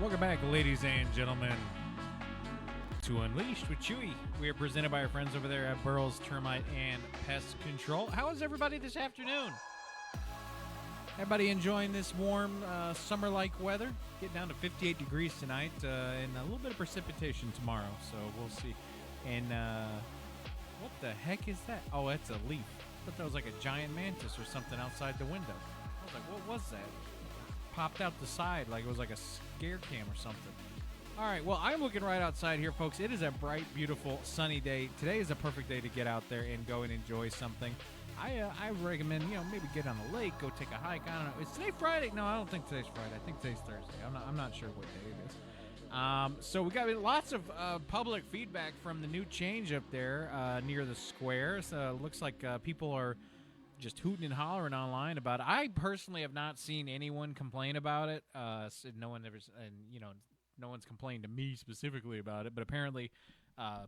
Welcome back, ladies and gentlemen, to Unleashed with Chewy. We are presented by our friends over there at Burroughs Termite and Pest Control. How is everybody this afternoon? Everybody enjoying this warm, summer-like weather? Getting down to 58 degrees tonight, and a little bit of precipitation tomorrow, so we'll see. And, what the heck is that? Oh, that's a leaf. I thought that was like a giant mantis or something outside the window. I was like, what was that? Popped out the side like it was like a scare cam or something. All right, well, I'm looking right outside here, folks. It is a bright, beautiful, sunny day. Today is a perfect day to get out there and go and enjoy something. I recommend, maybe get on the lake, go take a hike. I don't know. Is today Friday? No, I don't think today's Friday. I think today's Thursday. I'm not sure what day it is. So we got lots of public feedback from the new change up there near the square. So it looks like people are just hooting and hollering online about it. I personally have not seen anyone complain about it. No one's complained to me specifically about it, but apparently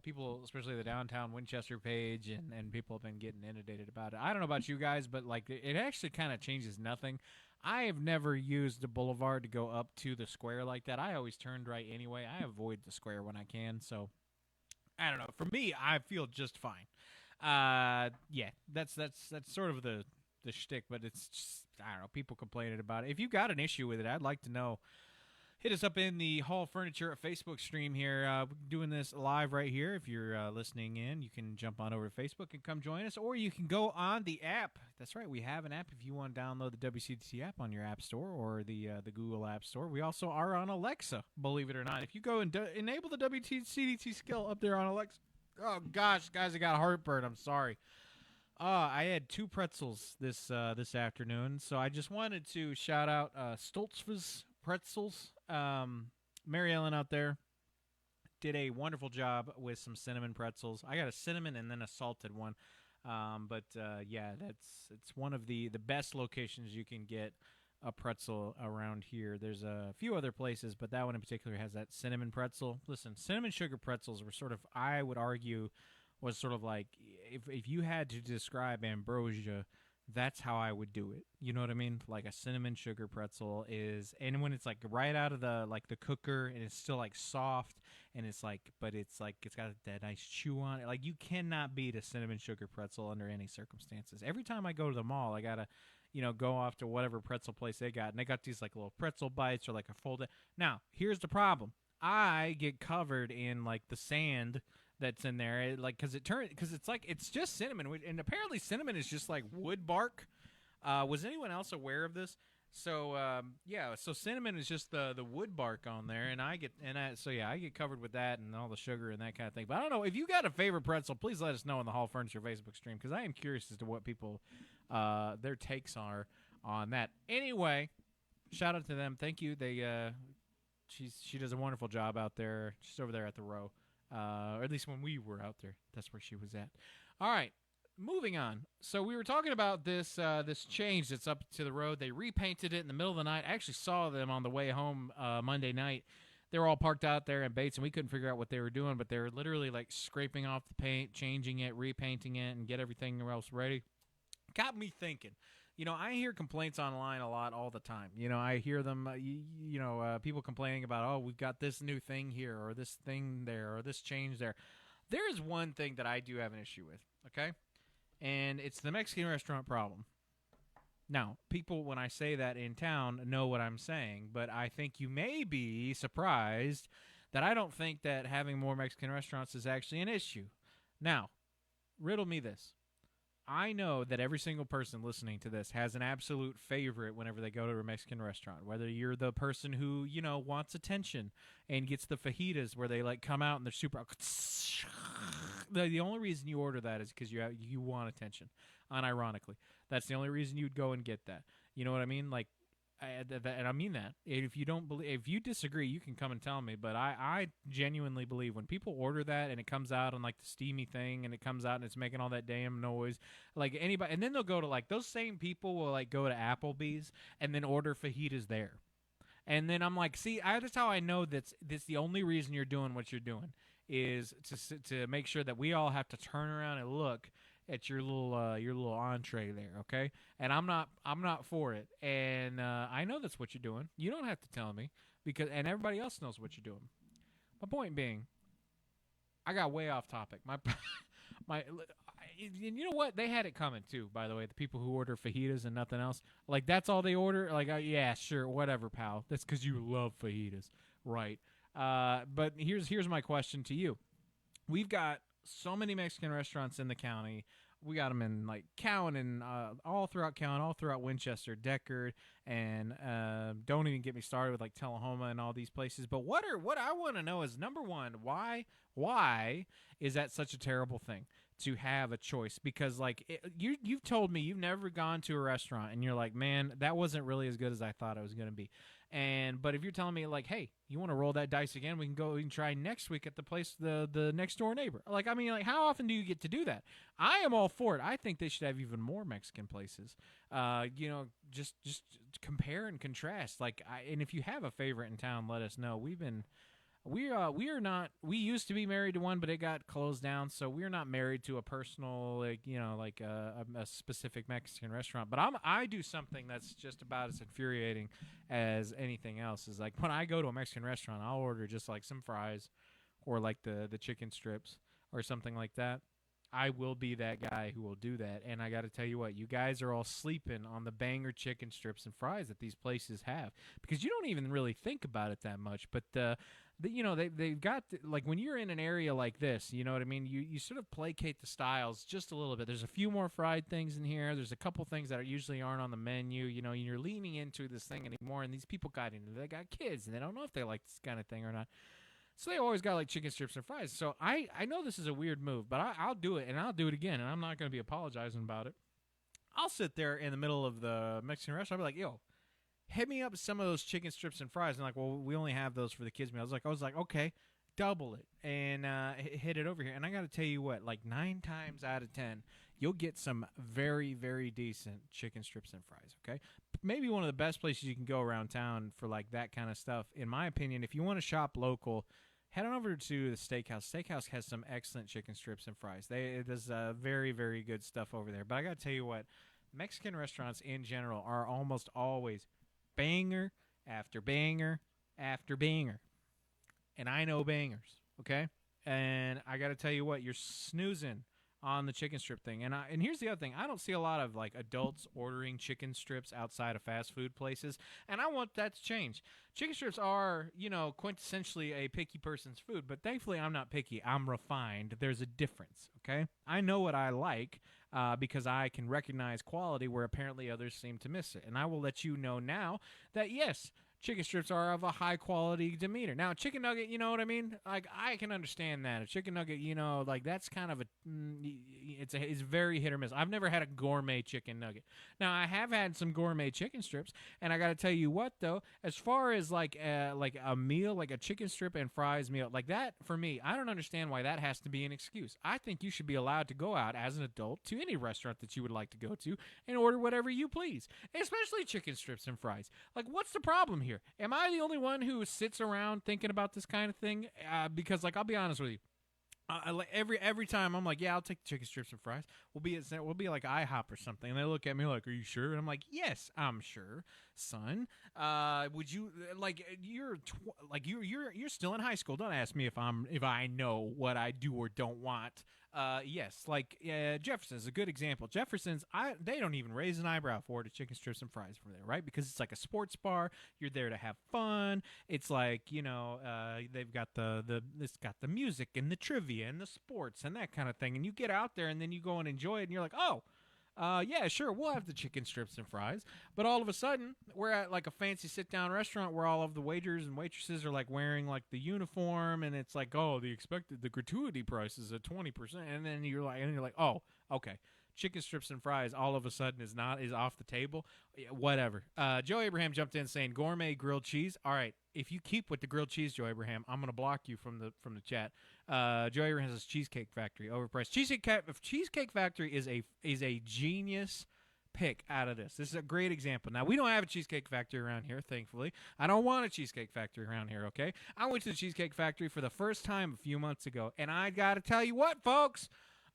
people, especially the downtown Winchester page, and people have been getting inundated about it. I don't know about you guys, but like it actually kind of changes nothing. I have never used the boulevard to go up to the square like that. I always turned right anyway. I avoid the square when I can, so I don't know. For me, I feel just fine. That's sort of the shtick, but it's just, I don't know, people complaining about it. If you got an issue with it, I'd like to know. Hit us up in the Hall Furniture Facebook stream here. Doing this live right here. If you're listening in, you can jump on over to Facebook and come join us, or you can go on the app. That's right, we have an app if you want to download the WCTC app on your App Store or the Google App Store. We also are on Alexa, believe it or not. If you go and enable the WCTC skill up there on Alexa. Oh, gosh, guys, I got heartburn. I'm sorry. I had 2 pretzels this afternoon, so I just wanted to shout out Stoltzfus Pretzels. Mary Ellen out there did a wonderful job with some cinnamon pretzels. I got a cinnamon and then a salted one. It's one of the best locations you can get a pretzel around here. There's a few other places, but that one in particular has that cinnamon pretzel. Listen, cinnamon sugar pretzels were sort of, I would argue, was sort of like, if you had to describe ambrosia, that's how I would do it. You know what I mean? Like a cinnamon sugar pretzel is, and when it's like right out of the cooker and it's still like soft and it's like, but it's like, it's got that nice chew on it. Like you cannot beat a cinnamon sugar pretzel under any circumstances. Every time I go to the mall, I gotta, go off to whatever pretzel place they got, and they got these like little pretzel bites or like a folded. Now, here's the problem. I get covered in like the sand that's in there, because it's just cinnamon, and apparently cinnamon is just like wood bark. Was anyone else aware of this? So so cinnamon is just the wood bark on there, and I get covered with that and all the sugar and that kind of thing. But I don't know, if you got a favorite pretzel, please let us know in the Hall Furniture Facebook stream, because I am curious as to what people their takes are on that. Anyway, shout out to them. Thank you. She does a wonderful job out there. She's over there at the row. Or at least when we were out there, that's where she was at. All right, moving on. So we were talking about this change that's up to the road. They repainted it in the middle of the night. I actually saw them on the way home Monday night. They were all parked out there in Bates, and we couldn't figure out what they were doing, but they were literally like scraping off the paint, changing it, repainting it, and get everything else ready. Got me thinking. I hear complaints online a lot all the time. I hear them, people complaining about, oh, we've got this new thing here or this thing there or this change there. There is one thing that I do have an issue with, okay? And it's the Mexican restaurant problem. Now, people, when I say that in town, know what I'm saying, but I think you may be surprised that I don't think that having more Mexican restaurants is actually an issue. Now, riddle me this. I know that every single person listening to this has an absolute favorite whenever they go to a Mexican restaurant. Whether you're the person who, wants attention and gets the fajitas where they like come out and they're super. The only reason you order that is because you want attention. Unironically, that's the only reason you'd go and get that. You know what I mean? Like, and I mean that. If you disagree, you can come and tell me. But I genuinely believe when people order that and it comes out on like the steamy thing and it comes out and it's making all that damn noise, like anybody, and then they'll go to like those same people will like go to Applebee's and then order fajitas there. And then I'm like, see, that's how I know that's the only reason you're doing what you're doing is to make sure that we all have to turn around and look at your little entree there, okay? And I'm not for it. And I know that's what you're doing. You don't have to tell me and everybody else knows what you're doing. My point being, I got way off topic. And you know what? They had it coming too. By the way, the people who order fajitas and nothing else, like that's all they order. Like, yeah, sure, whatever, pal. That's because you love fajitas, right? But here's my question to you. We've got so many Mexican restaurants in the county. We got them in like Cowan and all throughout Cowan, all throughout Winchester, Deckard, and don't even get me started with like Tullahoma and all these places. But what I want to know is, number one, why is that such a terrible thing to have a choice? Because like you've told me you've never gone to a restaurant and you're like, man, that wasn't really as good as I thought it was going to be. But if you're telling me like, hey, you want to roll that dice again, we can try next week at the place, the next door neighbor. Like, I mean, like, how often do you get to do that? I am all for it. I think they should have even more Mexican places. Just compare and contrast. Like, and if you have a favorite in town, let us know. We used to be married to one, but it got closed down, so we're not married to a personal, a specific Mexican restaurant. But I do something that's just about as infuriating as anything else. Is like when I go to a Mexican restaurant, I'll order just like some fries or like the chicken strips or something like that. I will be that guy who will do that. And I got to tell you what, you guys are all sleeping on the banger chicken strips and fries that these places have, because you don't even really think about it that much. But they've got like when you're in an area like this, you know what I mean? You sort of placate the styles just a little bit. There's a few more fried things in here. There's a couple things that usually aren't on the menu. You know, you're leaning into this thing anymore, and these people they got kids, and they don't know if they like this kind of thing or not. So they always got like chicken strips and fries. So I know this is a weird move, but I'll do it, and I'll do it again, and I'm not going to be apologizing about it. I'll sit there in the middle of the Mexican restaurant. I'll be like, yo, hit me up some of those chicken strips and fries. And like, well, we only have those for the kids' meal. I was like, okay, double it and hit it over here. And I got to tell you what, like 9 times out of 10, you'll get some very, very decent chicken strips and fries, okay? Maybe one of the best places you can go around town for like that kind of stuff, in my opinion. If you want to shop local, head on over to the Steakhouse. Steakhouse has some excellent chicken strips and fries. There's very, very good stuff over there. But I got to tell you what, Mexican restaurants in general are almost always banger after banger after banger. And I know bangers, okay? And I got to tell you what, you're snoozing on the chicken strip thing. And here's the other thing. I don't see a lot of like adults ordering chicken strips outside of fast food places, and I want that to change. Chicken strips are, quintessentially a picky person's food, but thankfully I'm not picky. I'm refined. There's a difference, okay? I know what I like because I can recognize quality where apparently others seem to miss it. And I will let you know now that, yes, chicken strips are of a high-quality demeanor. Now, chicken nugget, you know what I mean? Like, I can understand that. A chicken nugget, like, that's kind of it's very hit or miss. I've never had a gourmet chicken nugget. Now, I have had some gourmet chicken strips, and I got to tell you what, though, as far as, like a meal, like a chicken strip and fries meal, like that, for me, I don't understand why that has to be an excuse. I think you should be allowed to go out as an adult to any restaurant that you would like to go to and order whatever you please, especially chicken strips and fries. Like, what's the problem here? Am I the only one who sits around thinking about this kind of thing? Because, like, I'll be honest with you. Every time I'm like, yeah, I'll take the chicken strips and fries. We'll be like IHOP or something, and they look at me like, are you sure? And I'm like, yes, I'm sure, son. Would you like you're still in high school? Don't ask me if I know what I do or don't want. Yes, like Jefferson's a good example. Jefferson's, they don't even raise an eyebrow for the chicken strips and fries from there, right? Because it's like a sports bar. You're there to have fun. It's like, they've got it's got the music and the trivia and the sports and that kind of thing. And you get out there and then you go and enjoy it and you're like, oh, yeah, sure, we'll have the chicken strips and fries. But all of a sudden, we're at like a fancy sit-down restaurant where all of the waiters and waitresses are like wearing like the uniform, and it's like, oh, the gratuity price is at 20%, and then you're like, oh, okay. Chicken strips and fries all of a sudden is off the table. Yeah, whatever. Joe Abraham jumped in saying gourmet grilled cheese. All right, if you keep with the grilled cheese, Joe Abraham, I'm gonna block you from the chat. Joe Abraham says Cheesecake Factory overpriced. Cheesecake Factory is a genius pick out of this. This is a great example. Now, we don't have a Cheesecake Factory around here, thankfully. I don't want a Cheesecake Factory around here, okay? I went to the Cheesecake Factory for the first time a few months ago, and I got to tell you what, folks,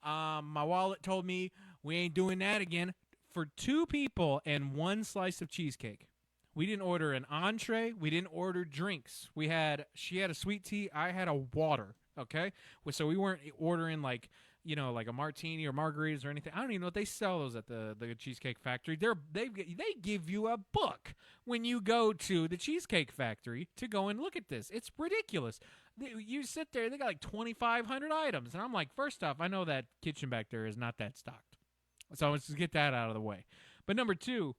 My wallet told me we ain't doing that again. For 2 people and 1 slice of cheesecake. We didn't order an entree. We didn't order drinks. She had a sweet tea. I had a water. Okay, so we weren't ordering like a martini or margaritas or anything. I don't even know if they sell those at the Cheesecake Factory. They give you a book when you go to the Cheesecake Factory to go and look at this. It's ridiculous. You sit there, they got like 2,500 items, and I'm like, first off, I know that kitchen back there is not that stocked, so let's just get that out of the way. But number 2,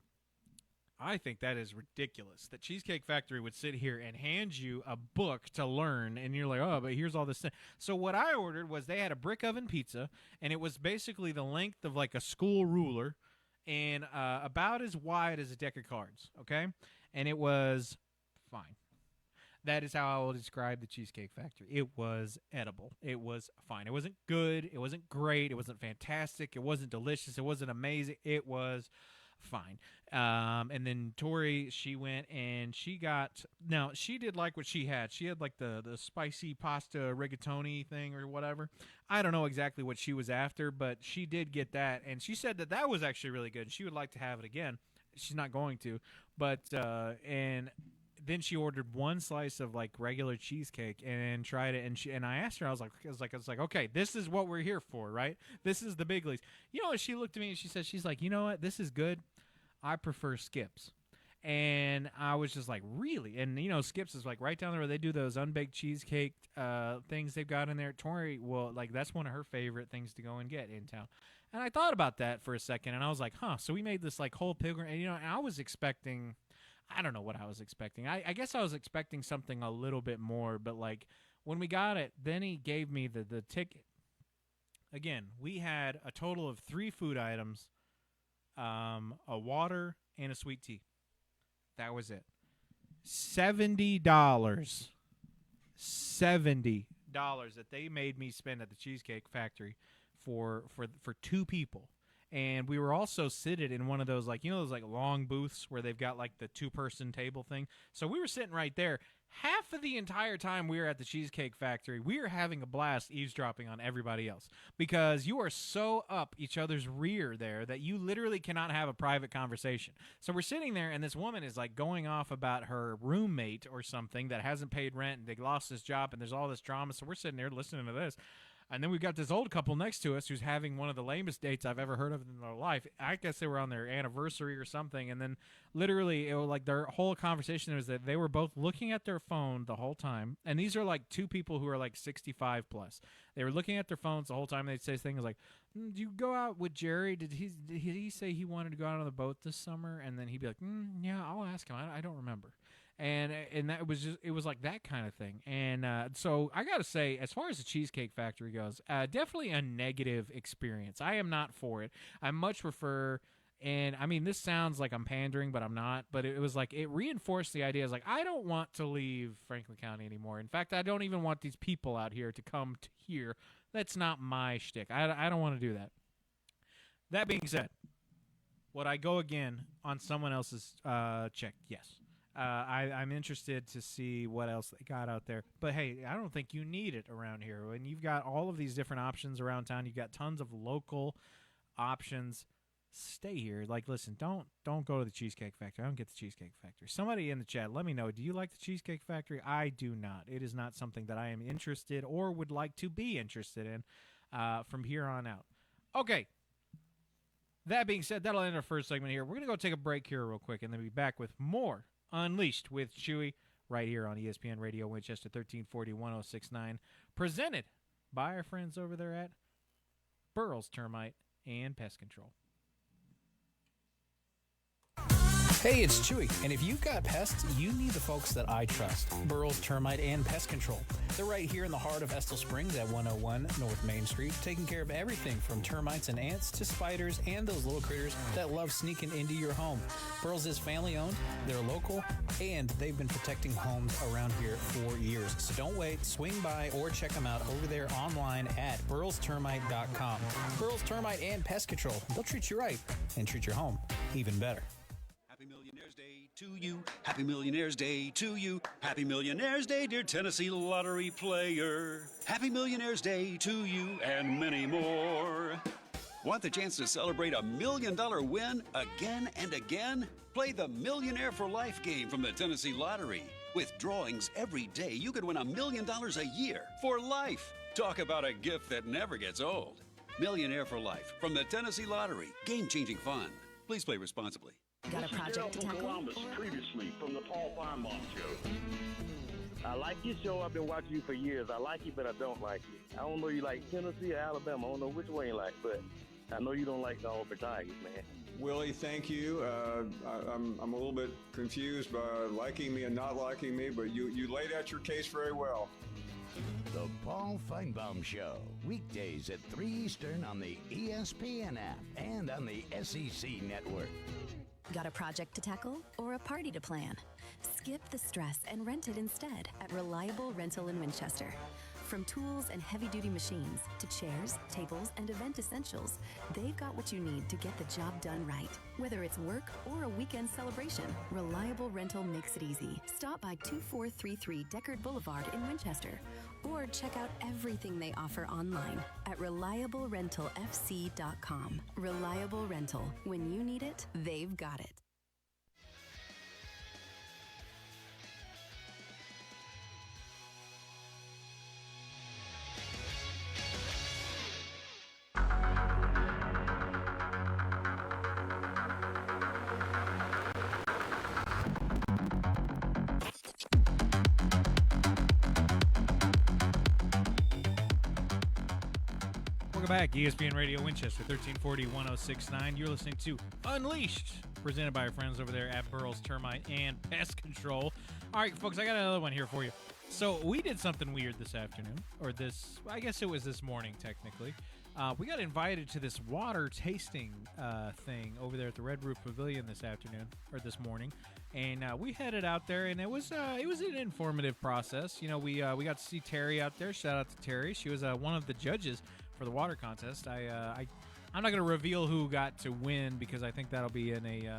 I think that is ridiculous that Cheesecake Factory would sit here and hand you a book to learn, and you're like, oh, but here's all this. So what I ordered was they had a brick oven pizza, and it was basically the length of like a school ruler and about as wide as a deck of cards, okay? And it was fine. That is how I will describe the Cheesecake Factory. It was edible. It was fine. It wasn't good. It wasn't great. It wasn't fantastic. It wasn't delicious. It wasn't amazing. It was fine. And then Tori, she went and she did like what she had. She had like the spicy pasta rigatoni thing or whatever. I don't know exactly what she was after, but she did get that. And she said that was actually really good. She would like to have it again. She's not going to, but, and then she ordered 1 slice of like regular cheesecake and tried it. And I asked her, I was like, okay, this is what we're here for, right? This is the big leagues. She looked at me and she said, she's like, you know what? This is good. I prefer Skips. And I was just like, really? And, Skips is like right down there where they do those unbaked cheesecake things they've got in there. Tori, well, like that's one of her favorite things to go and get in town. And I thought about that for a second, and I was like, so we made this like whole pilgrim. And, and I was expecting, I don't know what I was expecting. I guess I was expecting something a little bit more, but like when we got it, then he gave me the ticket. Again, we had a total of 3 food items, a water, and a sweet tea. That was it. $70. $70 that they made me spend at the Cheesecake Factory for 2 people. And we were also seated in one of those, like, those like long booths where they've got like the 2-person table thing. So we were sitting right there. Half of the entire time we were at the Cheesecake Factory, we were having a blast eavesdropping on everybody else because you are so up each other's rear there that you literally cannot have a private conversation. So we're sitting there, and this woman is like going off about her roommate or something that hasn't paid rent, and they lost his job, and there's all this drama. So we're sitting there listening to this. And then we've got this old couple next to us who's having one of the lamest dates I've ever heard of in their life. I guess they were on their anniversary or something. And then literally, it was like their whole conversation was that they were both looking at their phone the whole time. And these are like 2 people who are like 65 plus. They were looking at their phones the whole time. They'd say things like, "Do you go out with Jerry? Did he say he wanted to go out on the boat this summer?" And then he'd be like, "Yeah, I'll ask him. I don't remember." And that was just, it was like that kind of thing. And so I got to say, as far as the Cheesecake Factory goes, definitely a negative experience. I am not for it. I much prefer, and I mean, this sounds like I'm pandering, but I'm not. But it was like, it reinforced the idea. It's like, I don't want to leave Franklin County anymore. In fact, I don't even want these people out here to come to here. That's not my shtick. I don't want to do that. That being said, would I go again on someone else's check? Yes. I'm interested to see what else they got out there. But, hey, I don't think you need it around here. When you've got all of these different options around town, you've got tons of local options. Stay here. Like, listen, don't go to the Cheesecake Factory. I don't get the Cheesecake Factory. Somebody in the chat, let me know. Do you like the Cheesecake Factory? I do not. It is not something that I am interested or would like to be interested in from here on out. Okay. That being said, that'll end our first segment here. We're going to go take a break here real quick and then be back with more Unleashed with Chewy right here on ESPN Radio Winchester 1340 1069, presented by our friends over there at Burrell's Termite and Pest Control. Hey, it's Chewy, and if you've got pests, you need the folks that I trust. Burrell's Termite and Pest Control. They're right here in the heart of Estill Springs at 101 North Main Street, taking care of everything from termites and ants to spiders and those little critters that love sneaking into your home. Burrell's is family-owned, they're local, and they've been protecting homes around here for years. So don't wait, swing by or check them out over there online at burrellstermite.com. Burrell's Termite and Pest Control. They'll treat you right and treat your home even better. Happy Millionaires Day To you, Happy Millionaire's Day to you. Happy Millionaire's Day, dear Tennessee lottery player. Happy Millionaire's Day to you and many more. Want the chance to celebrate $1 million win again and again? Play the Millionaire for Life game from the Tennessee Lottery. With drawings every day, you could win $1 million a year for life. Talk about a gift that never gets old. Millionaire for Life from the Tennessee Lottery. Game-changing fun. Please play responsibly. Got a project to tackle? Columbus, previously from the Paul Feinbaum Show. I like your show. I've been watching you for years. I like you, but I don't like you. I don't know you like Tennessee or Alabama. I don't know which one you like, but I know you don't like the Auburn Tigers, man. Willie, thank you. I'm a little bit confused by liking me and not liking me, but you laid out your case very well. The Paul Feinbaum Show, weekdays at 3 Eastern on the ESPN app and on the SEC network. Got a project to tackle or a party to plan? Skip the stress and rent it instead at Reliable Rental in Winchester. From tools and heavy-duty machines to chairs, tables, and event essentials, they've got what you need to get the job done right. Whether it's work or a weekend celebration, Reliable Rental makes it easy. Stop by 2433 Deckard Boulevard in Winchester, or check out everything they offer online at ReliableRentalFC.com. Reliable Rental. When you need it, they've got it. Back, ESPN Radio Winchester, 1340-1069. You're listening to Unleashed, presented by our friends over there at Burroughs Termite and Pest Control. All right, folks, I got another one here for you. So we did something weird this afternoon, or I guess it was this morning, technically. We got invited to this water tasting thing over there at the Red Roof Pavilion this morning, and we headed out there, and it was an informative process. You know, we got to see Terry out there. Shout out to Terry. She was one of the judges for the water contest. I'm not going to reveal who got to win because I think that'll be in a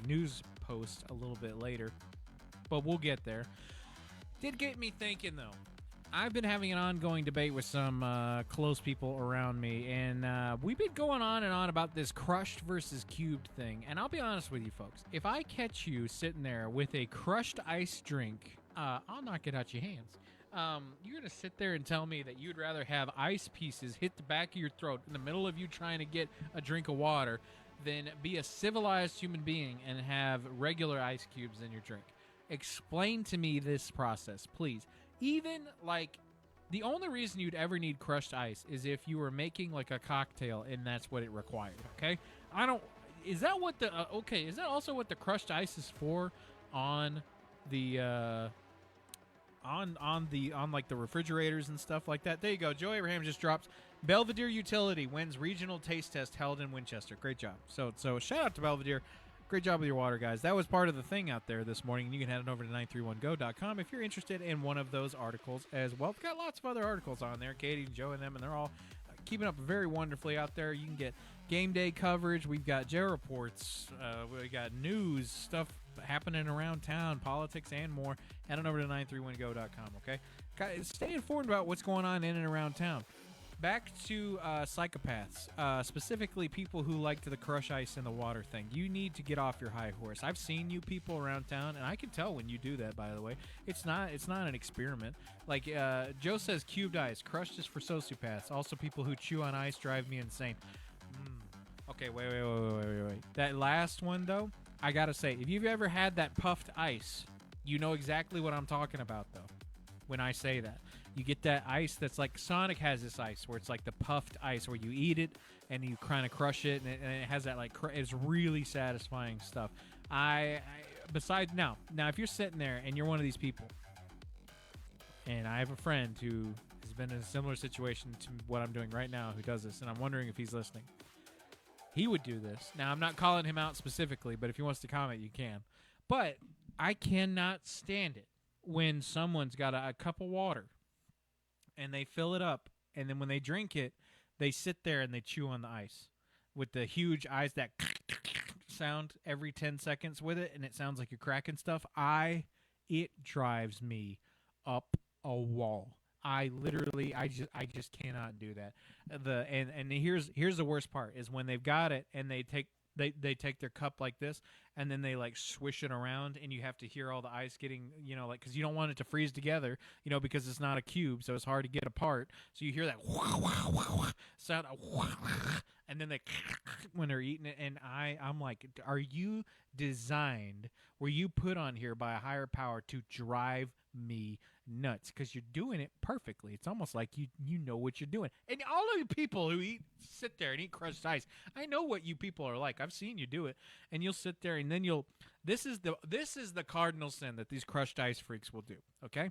news post a little bit later, but we'll get there. Did get me thinking, though. I've been having an ongoing debate with some close people around me, and we've been going on and on about this crushed versus cubed thing. And I'll be honest with you, folks. If I catch you sitting there with a crushed ice drink, I'll knock it out your hands. You're going to sit there and tell me that you'd rather have ice pieces hit the back of your throat in the middle of you trying to get a drink of water than be a civilized human being and have regular ice cubes in your drink. Explain to me this process, please. Even, like, the only reason you'd ever need crushed ice is if you were making, like, a cocktail and that's what it required, okay? Is that also what the crushed ice is for on the, on the refrigerators and stuff like that? There you go. Joe Abraham just dropped Belvedere Utility wins regional taste test held in Winchester. Great job. So shout out to Belvedere. Great job with your water, guys. That was part of the thing out there this morning. You can head on over to 931go.com if you're interested in one of those articles as well. We've got lots of other articles on there. Katie and Joe and them, and they're all keeping up very wonderfully out there. You can get game day coverage. We've got Joe reports. We got news, stuff happening around town, politics, and more. Head on over to 931go.com, okay? Stay informed about what's going on in and around town. Back to psychopaths, specifically people who like to the crush ice in the water thing. You need to get off your high horse. I've seen you people around town, and I can tell when you do that, by the way. It's not an experiment. Like Joe says, cubed ice. Crushed is for sociopaths. Also, people who chew on ice drive me insane. Okay, wait. That last one, though, I got to say, if you've ever had that puffed ice, you know exactly what I'm talking about, though, when I say that. You get that ice that's like Sonic has this ice where it's like the puffed ice where you eat it and you kind of crush it and it has that like it's really satisfying stuff. Besides now if you're sitting there and you're one of these people, and I have a friend who has been in a similar situation to what I'm doing right now who does this, and I'm wondering if he's listening. He would do this. Now, I'm not calling him out specifically, but if he wants to comment, you can. But I cannot stand it when someone's got a cup of water and they fill it up, and then when they drink it, they sit there and they chew on the ice with the huge eyes, that sound every 10 seconds with it, and it sounds like you're cracking stuff. It drives me up a wall. I just cannot do that. And here's the worst part is when they've got it and they take their cup like this and then they like swish it around and you have to hear all the ice getting, like, because you don't want it to freeze together, because it's not a cube, so it's hard to get apart. So you hear that sound, and then they when they're eating it, and I'm like, are you designed? Were you put on here by a higher power to drive me nuts? Because you're doing it perfectly. It's almost like you know what you're doing. And all of you people who sit there and eat crushed ice, I know what you people are like. I've seen you do it, and you'll sit there and then this is the cardinal sin that these crushed ice freaks will do. Okay,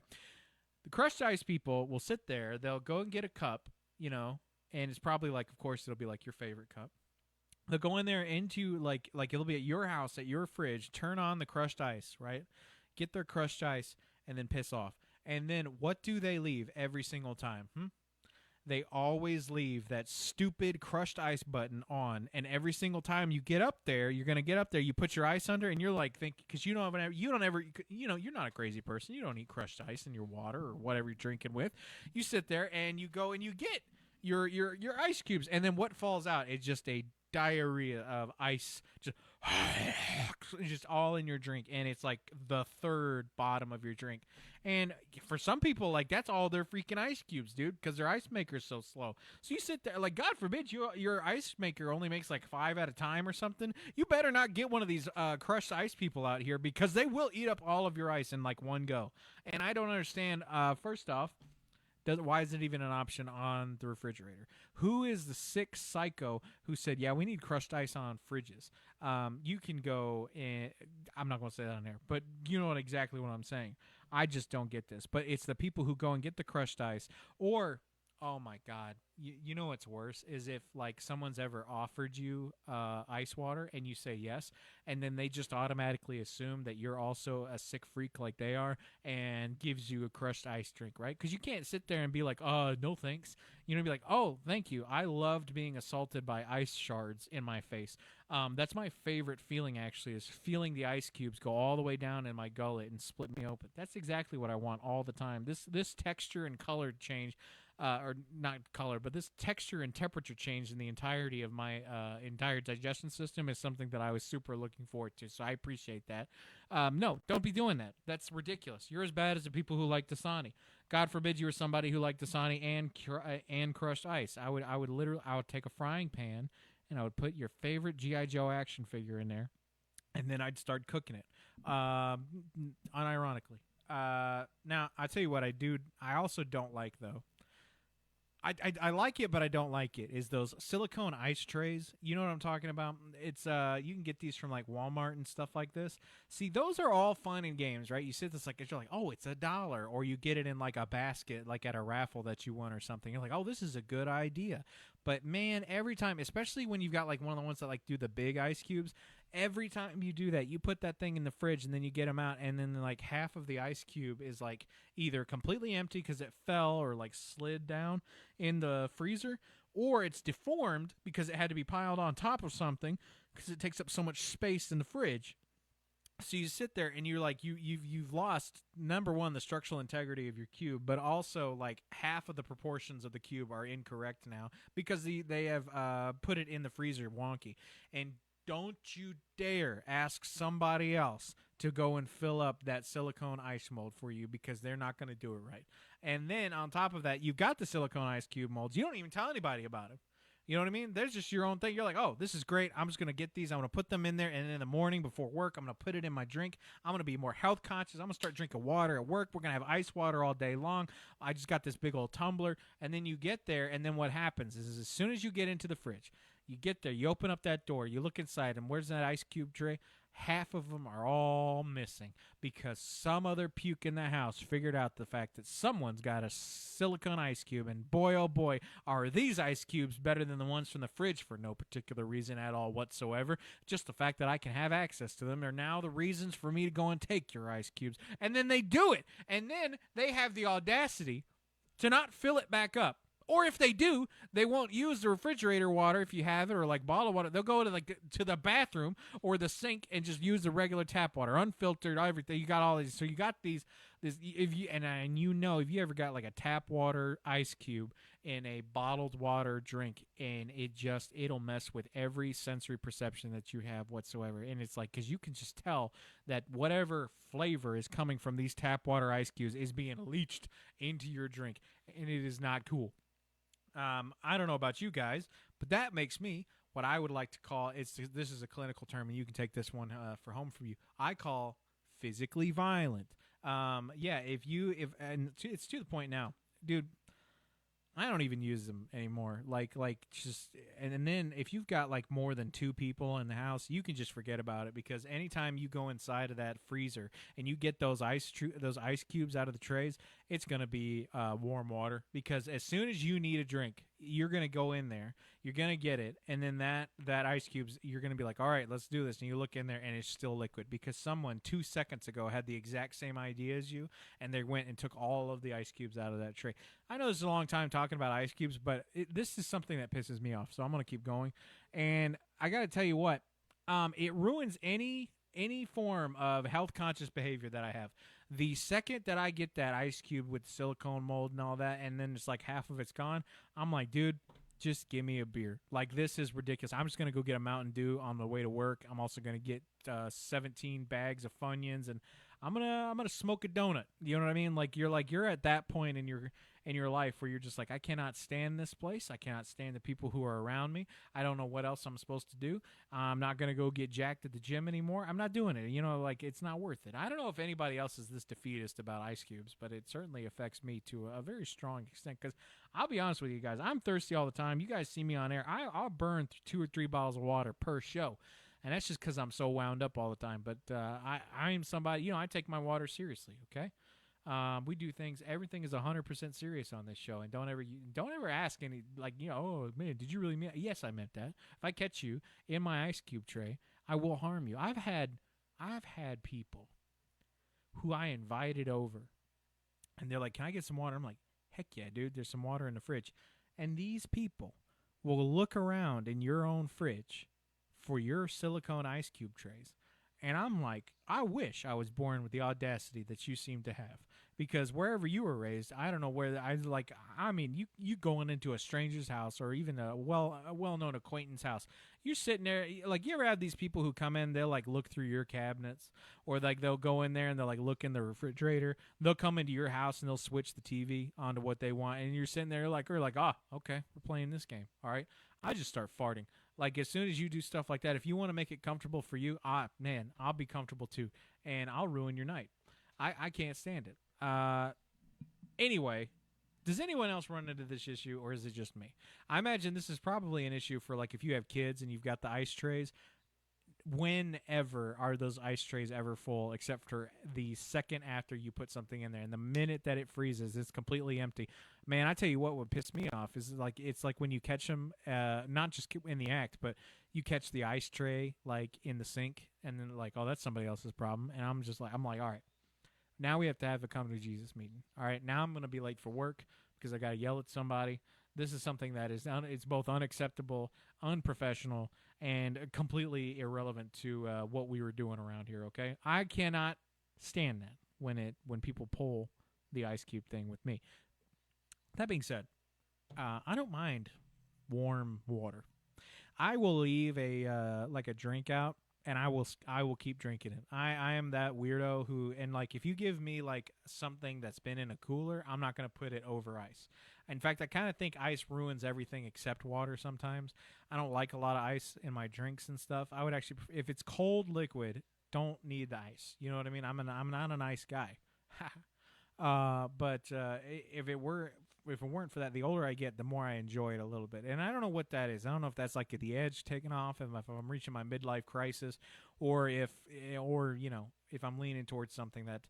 the crushed ice people will sit there. They'll go and get a cup, and it's probably like, of course, it'll be like your favorite cup. They'll go in there into like it'll be at your house, at your fridge, turn on the crushed ice, right? Get their crushed ice and then piss off. And then what do they leave every single time? They always leave that stupid crushed ice button on, and every single time you get up there, you're gonna get up there, you put your ice under, and you're like thinking, because you're not a crazy person, you don't eat crushed ice in your water or whatever you're drinking with. You sit there and you go and you get your ice cubes, and then what falls out is just a diarrhea of ice, just all in your drink, and it's like the third bottom of your drink. And for some people, like, that's all their freaking ice cubes, dude, because their ice maker's so slow. So you sit there, like, God forbid your ice maker only makes like 5 at a time or something. You better not get one of these crushed ice people out here, because they will eat up all of your ice in like one go. And I don't understand. First off, why is it even an option on the refrigerator? Who is the sick psycho who said, yeah, we need crushed ice on fridges? You can go in, I'm not going to say that on there, but you know exactly what I'm saying. I just don't get this. But it's the people who go and get the crushed ice, or, oh my God, you know what's worse is if like someone's ever offered you ice water and you say yes, and then they just automatically assume that you're also a sick freak like they are and gives you a crushed ice drink, right? Because you can't sit there and be like, no thanks. Be like, oh, thank you. I loved being assaulted by ice shards in my face. That's my favorite feeling, actually, is feeling the ice cubes go all the way down in my gullet and split me open. That's exactly what I want all the time. This texture and color change, or not color, but this texture and temperature change in the entirety of my entire digestion system is something that I was super looking forward to, so I appreciate that. No, don't be doing that. That's ridiculous. You're as bad as the people who like Dasani. God forbid you were somebody who liked Dasani and crushed ice. I would take a frying pan and I would put your favorite G.I. Joe action figure in there, and then I'd start cooking it, unironically. Now, I tell you what I also don't like, though. I like it, but I don't like it, is those silicone ice trays. You know what I'm talking about? It's you can get these from like Walmart and stuff like this. See, those are all fun and games, right? You sit this like, you're like, oh, it's $1, or you get it in like a basket, like at a raffle that you won or something. You're like, oh, this is a good idea. But man, every time, especially when you've got like one of the ones that like do the big ice cubes, every time you do that, you put that thing in the fridge and then you get them out, and then like half of the ice cube is like either completely empty because it fell or like slid down in the freezer, or it's deformed because it had to be piled on top of something because it takes up so much space in the fridge. So you sit there and you're like, you've lost, number one, the structural integrity of your cube, but also like half of the proportions of the cube are incorrect now because they have put it in the freezer wonky. And don't you dare ask somebody else to go and fill up that silicone ice mold for you, because they're not going to do it right. And then on top of that, you've got the silicone ice cube molds. You don't even tell anybody about it. You know what I mean? There's just your own thing. You're like, oh, this is great. I'm just going to get these. I'm going to put them in there. And in the morning before work, I'm going to put it in my drink. I'm going to be more health conscious. I'm going to start drinking water at work. We're going to have ice water all day long. I just got this big old tumbler. And then you get there, and then what happens is as soon as you get into the fridge, you get there, you open up that door, you look inside, and where's that ice cube tray? Half of them are all missing because some other puke in the house figured out the fact that someone's got a silicone ice cube, and boy, oh boy, are these ice cubes better than the ones from the fridge for no particular reason at all whatsoever. Just the fact that I can have access to them are now the reasons for me to go and take your ice cubes. And then they do it, and then they have the audacity to not fill it back up. Or if they do, they won't use the refrigerator water if you have it, or like bottled water. They'll go to the bathroom or the sink and just use the regular tap water, unfiltered, everything. You got all these. So you got these. If you if you ever got like a tap water ice cube in a bottled water drink, and it'll mess with every sensory perception that you have whatsoever. And it's like, because you can just tell that whatever flavor is coming from these tap water ice cubes is being leached into your drink, and it is not cool. I don't know about you guys, but that makes me what I would like to call, this is a clinical term, and you can take this one for home for you. I call physically violent. And it's to the point now, dude. I don't even use them anymore. And then if you've got like more than 2 people in the house, you can just forget about it, because anytime you go inside of that freezer and you get those ice cubes out of the trays, it's going to be warm water, because as soon as you need a drink, you're going to go in there, you're going to get it, and then that ice cubes, you're going to be like, all right, let's do this, and you look in there and it's still liquid, because someone 2 seconds ago had the exact same idea as you, and they went and took all of the ice cubes out of that tray. I know this is a long time talking about ice cubes, but this is something that pisses me off, so I'm going to keep going. And I got to tell you what, it ruins any form of health-conscious behavior that I have. The second that I get that ice cube with silicone mold and all that, and then it's like half of it's gone, I'm like, dude, just give me a beer. Like, this is ridiculous. I'm just going to go get a Mountain Dew on the way to work. I'm also going to get 17 bags of Funyuns, and I'm gonna smoke a donut. You know what I mean? You're at that point in your life where you're just like, I cannot stand this place. I cannot stand the people who are around me. I don't know what else I'm supposed to do. I'm not gonna go get jacked at the gym anymore. I'm not doing it. It's not worth it. I don't know if anybody else is this defeatist about ice cubes, but it certainly affects me to a very strong extent. Because I'll be honest with you guys, I'm thirsty all the time. You guys see me on air, I'll burn 2 or 3 bottles of water per show. And that's just because I'm so wound up all the time. But I am somebody, I take my water seriously, okay? We do things, everything is 100% serious on this show. And don't ever ask any, oh, man, did you really mean that? Yes, I meant that. If I catch you in my ice cube tray, I will harm you. I've had people who I invited over, and they're like, can I get some water? I'm like, heck yeah, dude, there's some water in the fridge. And these people will look around in your own fridge for your silicone ice cube trays. And I'm like, I wish I was born with the audacity that you seem to have, because wherever you were raised, I don't know where you going into a stranger's house, or even a well-known acquaintance house. You're sitting there, like, you ever have these people who come in, they'll like look through your cabinets, or like they'll go in there and they'll like look in the refrigerator. They'll come into your house and they'll switch the TV onto what they want. And you're sitting there like, okay, we're playing this game. All right. I just start farting. Like, as soon as you do stuff like that, if you want to make it comfortable for you, I'll be comfortable too, and I'll ruin your night. I can't stand it. Anyway, does anyone else run into this issue, or is it just me? I imagine this is probably an issue for, like, if you have kids and you've got the ice trays. Whenever are those ice trays ever full, except for the second after you put something in there, and the minute that it freezes, it's completely empty. Man, I tell you what would piss me off is it's like when you catch them, not just in the act, but you catch the ice tray like in the sink, and then like, oh, that's somebody else's problem, and I'm like, all right, now we have to have a come to Jesus meeting. All right, now I'm gonna be late for work because I got to yell at somebody. This is something that is it's both unacceptable, unprofessional, and completely irrelevant to what we were doing around here, okay? I cannot stand that when people pull the ice cube thing with me. That being said, I don't mind warm water. I will leave a drink out, and I will keep drinking it. I am that weirdo who, and like, if you give me like something that's been in a cooler, I'm not going to put it over ice. In fact, I kind of think ice ruins everything except water sometimes. I don't like a lot of ice in my drinks and stuff. I would actually, if it's cold liquid, don't need the ice. You know what I mean? I'm not an ice guy. But if it weren't for that, the older I get, the more I enjoy it a little bit. And I don't know what that is. I don't know if that's like the edge taking off, if I'm reaching my midlife crisis, or if I'm leaning towards something that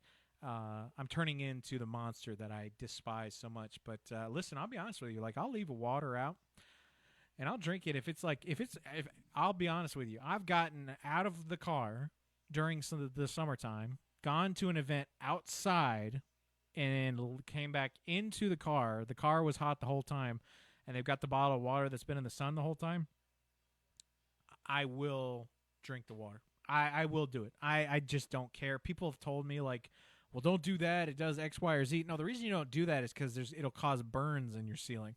I'm turning into the monster that I despise so much. But listen, I'll be honest with you. Like, I'll leave a water out, and I'll drink it if I'll be honest with you. I've gotten out of the car during the summertime, gone to an event outside and came back into the car was hot the whole time, and they've got the bottle of water that's been in the sun the whole time, I will drink the water. I will do it. I just don't care. People have told me, like, well, don't do that. It does X, Y, or Z. No, the reason you don't do that is because it'll cause burns in your ceiling.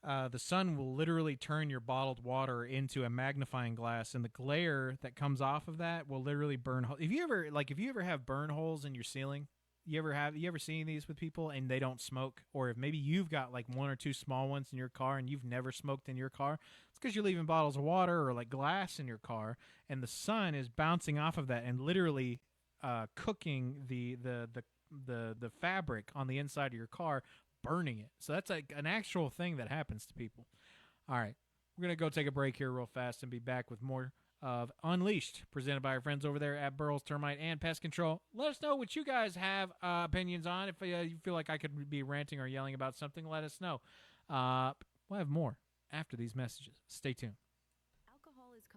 The sun will literally turn your bottled water into a magnifying glass, and the glare that comes off of that will literally burn. If you ever have burn holes in your ceiling, you ever seen these with people and they don't smoke, or if maybe you've got like one or two small ones in your car and you've never smoked in your car, it's because you're leaving bottles of water or like glass in your car, and the sun is bouncing off of that and literally cooking the fabric on the inside of your car, burning it. So that's like an actual thing that happens to people. All right, we're going to go take a break here real fast and be back with more of Unleashed, presented by our friends over there at Burroughs Termite and Pest Control. Let us know what you guys have opinions on. If you feel like I could be ranting or yelling about something, let us know. We'll have more after these messages. Stay tuned.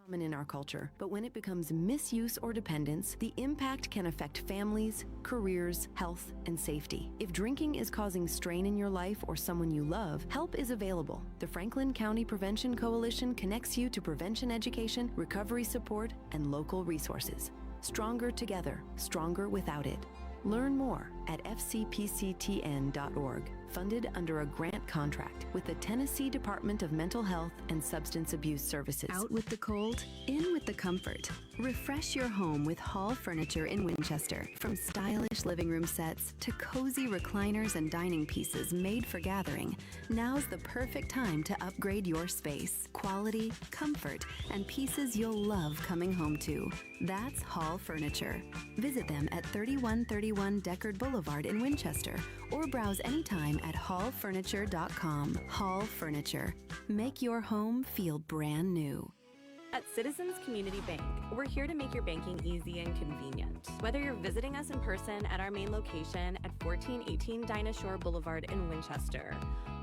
Common in our culture, but when it becomes misuse or dependence, the impact can affect families, careers, health, and safety. If drinking is causing strain in your life or someone you love, help is available. The Franklin County Prevention Coalition connects you to prevention education, recovery support, and local resources. Stronger together, stronger without it. Learn more at fcpctn.org, funded under a grant contract with the Tennessee Department of Mental Health and Substance Abuse Services. Out with the cold, in with the comfort. Refresh your home with Hall Furniture in Winchester. From stylish living room sets to cozy recliners and dining pieces made for gathering, now's the perfect time to upgrade your space. Quality, comfort, and pieces you'll love coming home to. That's Hall Furniture. Visit them at 3131 Deckard Boulevard in Winchester, or browse anytime at hallfurniture.com. Hall Furniture. Make your home feel brand new. At Citizens Community Bank, we're here to make your banking easy and convenient. Whether you're visiting us in person at our main location at 1418 Dinah Shore Boulevard in Winchester,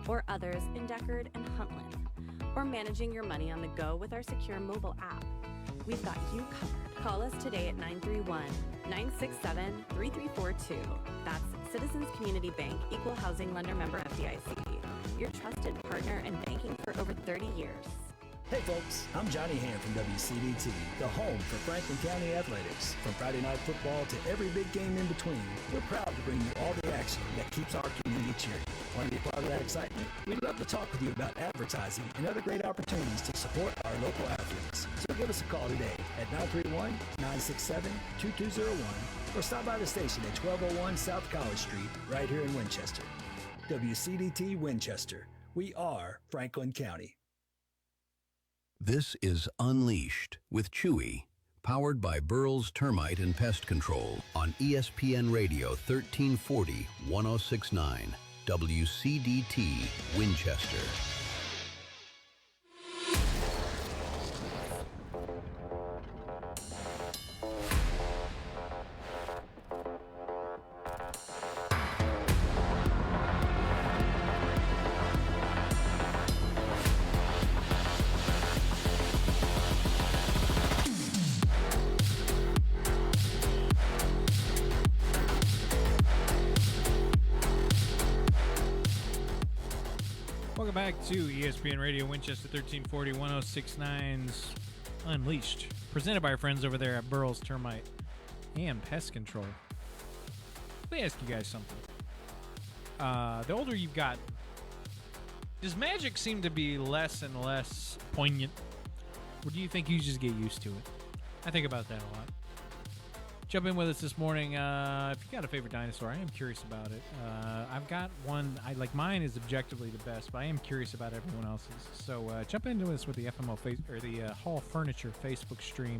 or others in Deckard and Huntland, or managing your money on the go with our secure mobile app, we've got you covered. Call us today at 931-967-3342. That's Citizens Community Bank, Equal Housing Lender Member FDIC. Your trusted partner in banking for over 30 years. Hey folks, I'm Johnny Hand from WCDT, the home for Franklin County Athletics. From Friday night football to every big game in between, we're proud to bring you all the action that keeps our community cheering. Want to be part of that excitement? We'd love to talk with you about advertising and other great opportunities to support our local athletes. So give us a call today at 931-967-2201 or stop by the station at 1201 South College Street right here in Winchester. WCDT Winchester. We are Franklin County. This is Unleashed with Chewy, powered by Burroughs Termite and Pest Control on ESPN Radio 1340 1069, WCDT Winchester. Welcome back to ESPN Radio Winchester 1340 1069's Unleashed, presented by our friends over there at Burroughs Termite and Pest Control. Let me ask you guys something. The older you've gotten, does magic seem to be less and less poignant? Or do you think you just get used to it? I think about that a lot. Jump in with us this morning. If you got a favorite dinosaur, I am curious about it. I've got one. Mine is objectively the best, but I am curious about everyone else's. So jump into us with the FMO or the Hall Furniture Facebook stream,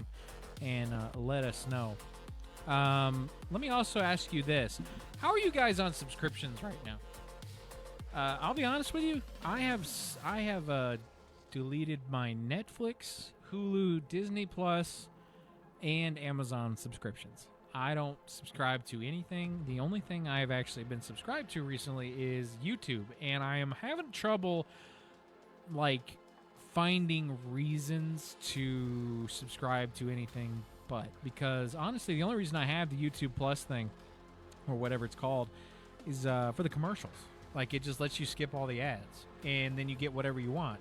and let us know. Let me also ask you this: how are you guys on subscriptions right now? I'll be honest with you. I have deleted my Netflix, Hulu, Disney Plus, and Amazon subscriptions. I don't subscribe to anything. The only thing I've actually been subscribed to recently is YouTube, and I am having trouble finding reasons to subscribe to anything because honestly the only reason I have the YouTube Plus thing or whatever it's called for the commercials. Like, it just lets you skip all the ads, and then you get whatever you want.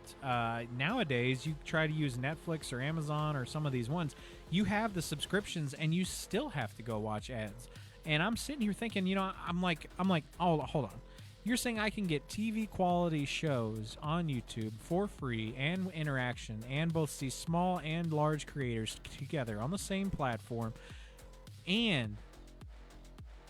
Nowadays, you try to use Netflix or Amazon or some of these ones, you have the subscriptions, and you still have to go watch ads. And I'm sitting here thinking, I'm like, oh, hold on. You're saying I can get TV quality shows on YouTube for free and interaction, and both see small and large creators together on the same platform, and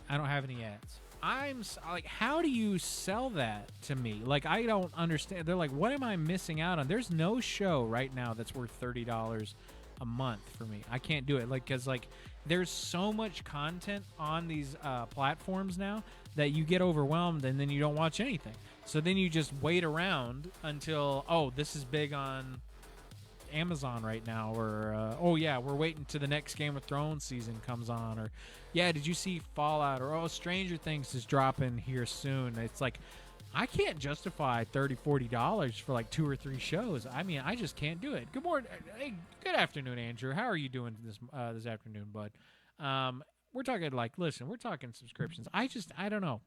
I don't have any ads. I'm like, how do you sell that to me? Like, I don't understand. They're like, what am I missing out on? There's no show right now that's worth $30 a month for me. I can't do it. Like, because like there's so much content on these platforms now that you get overwhelmed, and then you don't watch anything. So then you just wait around until, oh, this is big on Amazon right now, or oh yeah, we're waiting to the next Game of Thrones season comes on, or yeah, did you see Fallout, or oh, Stranger Things is dropping here soon. It's like, I can't justify $30-$40 for like 2 or 3 shows. I mean, I just can't do it. Good morning, hey, good afternoon, Andrew. How are you doing this afternoon, bud? We're talking like, listen, we're talking subscriptions. I don't know.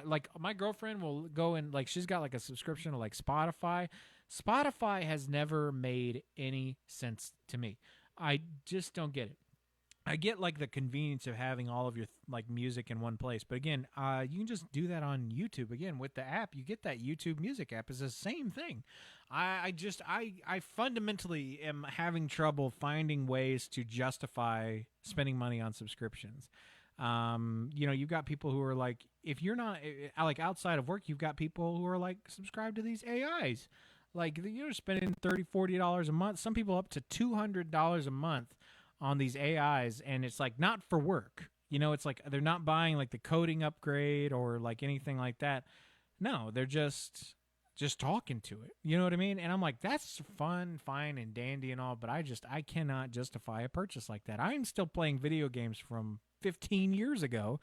Like, my girlfriend will go and like, she's got like a subscription to like Spotify. Spotify has never made any sense to me. I just don't get it. I get like the convenience of having all of your like music in one place, but again, you can just do that on YouTube. Again, with the app, you get that YouTube Music app. It's the same thing. I fundamentally am having trouble finding ways to justify spending money on subscriptions. You've got people who are like, if you're not like outside of work, you've got people who are like subscribed to these AIs. Like, you're spending $30-$40 a month. Some people up to $200 a month on these AIs, and it's like not for work. It's like they're not buying like the coding upgrade or like anything like that. No, they're just talking to it. You know what I mean? And I'm like, that's fun, fine, and dandy and all, but I cannot justify a purchase like that. I'm still playing video games from 15 years ago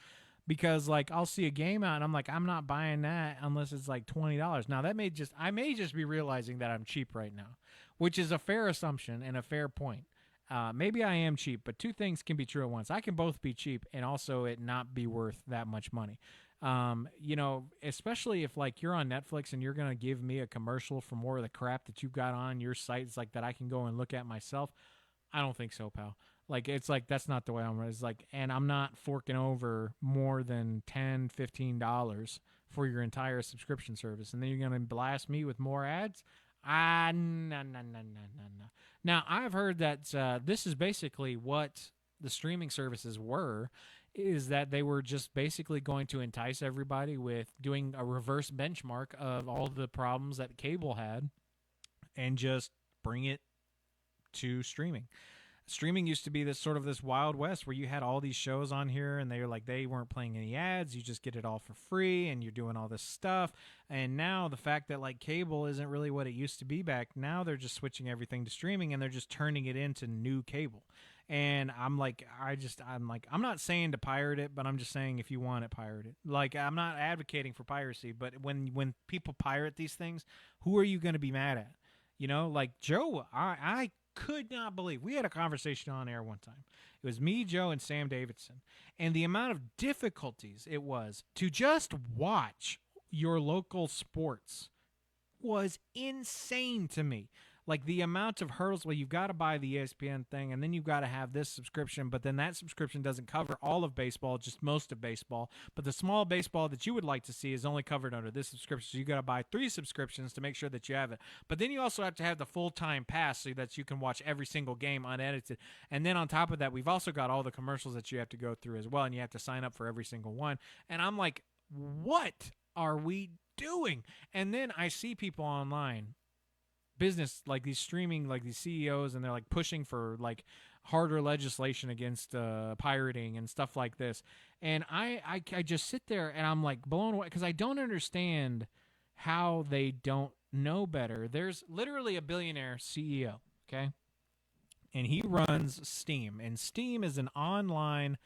because like I'll see a game out and I'm like, I'm not buying that unless it's like $20. Now I may just be realizing that I'm cheap right now, which is a fair assumption and a fair point. Maybe I am cheap, but two things can be true at once. I can both be cheap and also it not be worth that much money. Especially if like you're on Netflix and you're going to give me a commercial for more of the crap that you've got on your sites like that I can go and look at myself. I don't think so, pal. Like, it's like, that's not the way I'm, it's like, and I'm not forking over more than $10, $15 for your entire subscription service. And then you're going to blast me with more ads. No. Now, I've heard that this is basically what the streaming services were, is that they were just basically going to entice everybody with doing a reverse benchmark of all the problems that cable had and just bring it to streaming. Streaming used to be this Wild West where you had all these shows on here and they weren't playing any ads. You just get it all for free and you're doing all this stuff. And now the fact that like cable isn't really what it used to be back, now they're just switching everything to streaming and they're just turning it into new cable. And I'm not saying to pirate it, but I'm just saying if you want it, pirate it. Like, I'm not advocating for piracy, but when people pirate these things, who are you going to be mad at? Like Joe, I could not believe. We had a conversation on air one time. It was me, Joe, and Sam Davidson. And the amount of difficulties it was to just watch your local sports was insane to me. Like, the amount of hurdles, well, you've got to buy the ESPN thing, and then you've got to have this subscription, but then that subscription doesn't cover all of baseball, just most of baseball. But the small baseball that you would like to see is only covered under this subscription, so you got to buy 3 subscriptions to make sure that you have it. But then you also have to have the full-time pass so that you can watch every single game unedited. And then on top of that, we've also got all the commercials that you have to go through as well, and you have to sign up for every single one. And I'm like, what are we doing? And then I see people online, business, like these streaming, like these CEOs, and they're like pushing for like harder legislation against pirating and stuff like this. And I just sit there and I'm like blown away because I don't understand how they don't know better. There's literally a billionaire CEO, okay? And he runs Steam, and Steam is an online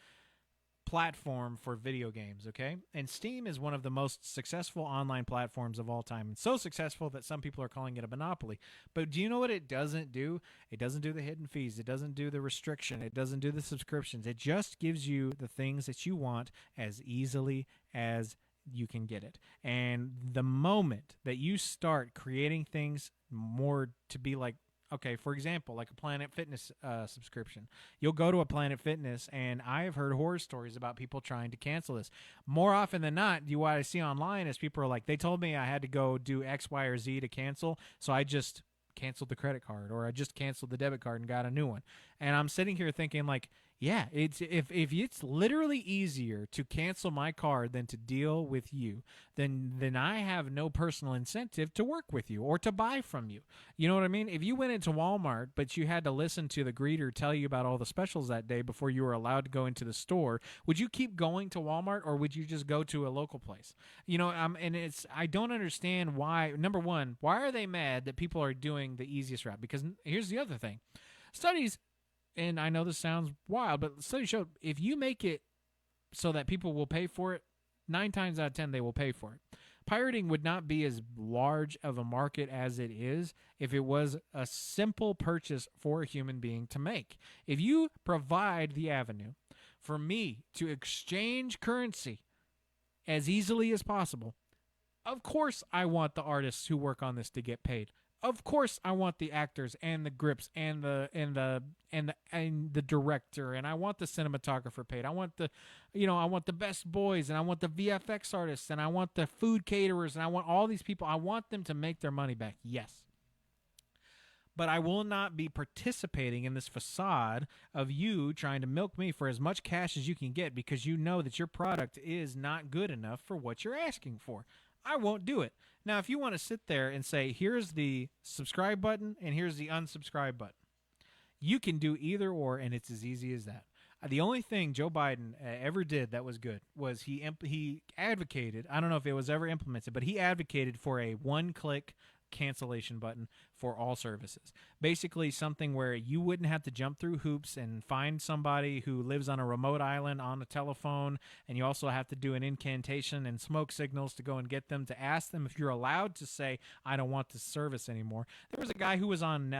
platform for video games, okay? And Steam is one of the most successful online platforms of all time. It's so successful that some people are calling it a monopoly. But do you know what it doesn't do? It doesn't do the hidden fees. It doesn't do the restriction. It doesn't do the subscriptions. It just gives you the things that you want as easily as you can get it. And the moment that you start creating things more to be like, okay, for example, like a Planet Fitness subscription. You'll go to a Planet Fitness, and I have heard horror stories about people trying to cancel this. More often than not, what I see online is people are like, they told me I had to go do X, Y, or Z to cancel, so I just canceled the credit card, or I just canceled the debit card and got a new one. And I'm sitting here thinking, like, yeah, it's if it's literally easier to cancel my card than to deal with you, then I have no personal incentive to work with you or to buy from you. You know what I mean? If you went into Walmart, but you had to listen to the greeter tell you about all the specials that day before you were allowed to go into the store, would you keep going to Walmart, or would you just go to a local place? You know, and I don't understand why. Number one, why are they mad that people are doing the easiest route? Because here's the other thing. Studies, and I know this sounds wild, but studies show if you make it so that people will pay for it, 9 times out of 10 they will pay for it. Pirating would not be as large of a market as it is if it was a simple purchase for a human being to make. If you provide the avenue for me to exchange currency as easily as possible, of course I want the artists who work on this to get paid. Of course, I want the actors and the grips and the director, and I want the cinematographer paid. I want the best boys, and I want the VFX artists, and I want the food caterers, and I want all these people. I want them to make their money back. Yes. But I will not be participating in this facade of you trying to milk me for as much cash as you can get because you know that your product is not good enough for what you're asking for. I won't do it. Now, if you want to sit there and say, here's the subscribe button and here's the unsubscribe button, you can do either or, and it's as easy as that. The only thing Joe Biden ever did that was good was he advocated, I don't know if it was ever implemented, but he advocated for a one-click cancellation button for all services. Basically something where you wouldn't have to jump through hoops and find somebody who lives on a remote island on a telephone, and you also have to do an incantation and smoke signals to go and get them, to ask them if you're allowed to say, I don't want this service anymore. There was a guy who was on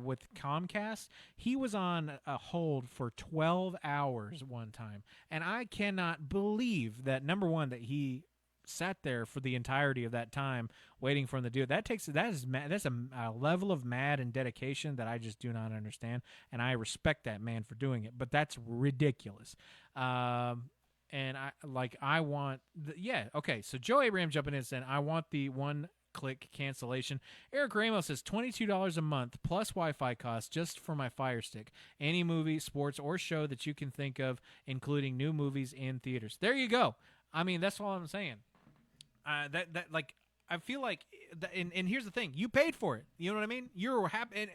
with Comcast. He was on a hold for 12 hours one time, and I cannot believe that, number one, that he sat there for the entirety of that time waiting for him to do it. That's a level of mad and dedication that I just do not understand, and I respect that man for doing it, but that's ridiculous. And so Joe Abraham jumping in and saying, I want the one-click cancellation. Eric Ramos says $22 a month plus Wi-Fi costs just for my Fire Stick. Any movie, sports, or show that you can think of, including new movies in theaters. There you go. I mean, that's all I'm saying. I feel like, and here's the thing, you paid for it. You know what I mean? You're happy, and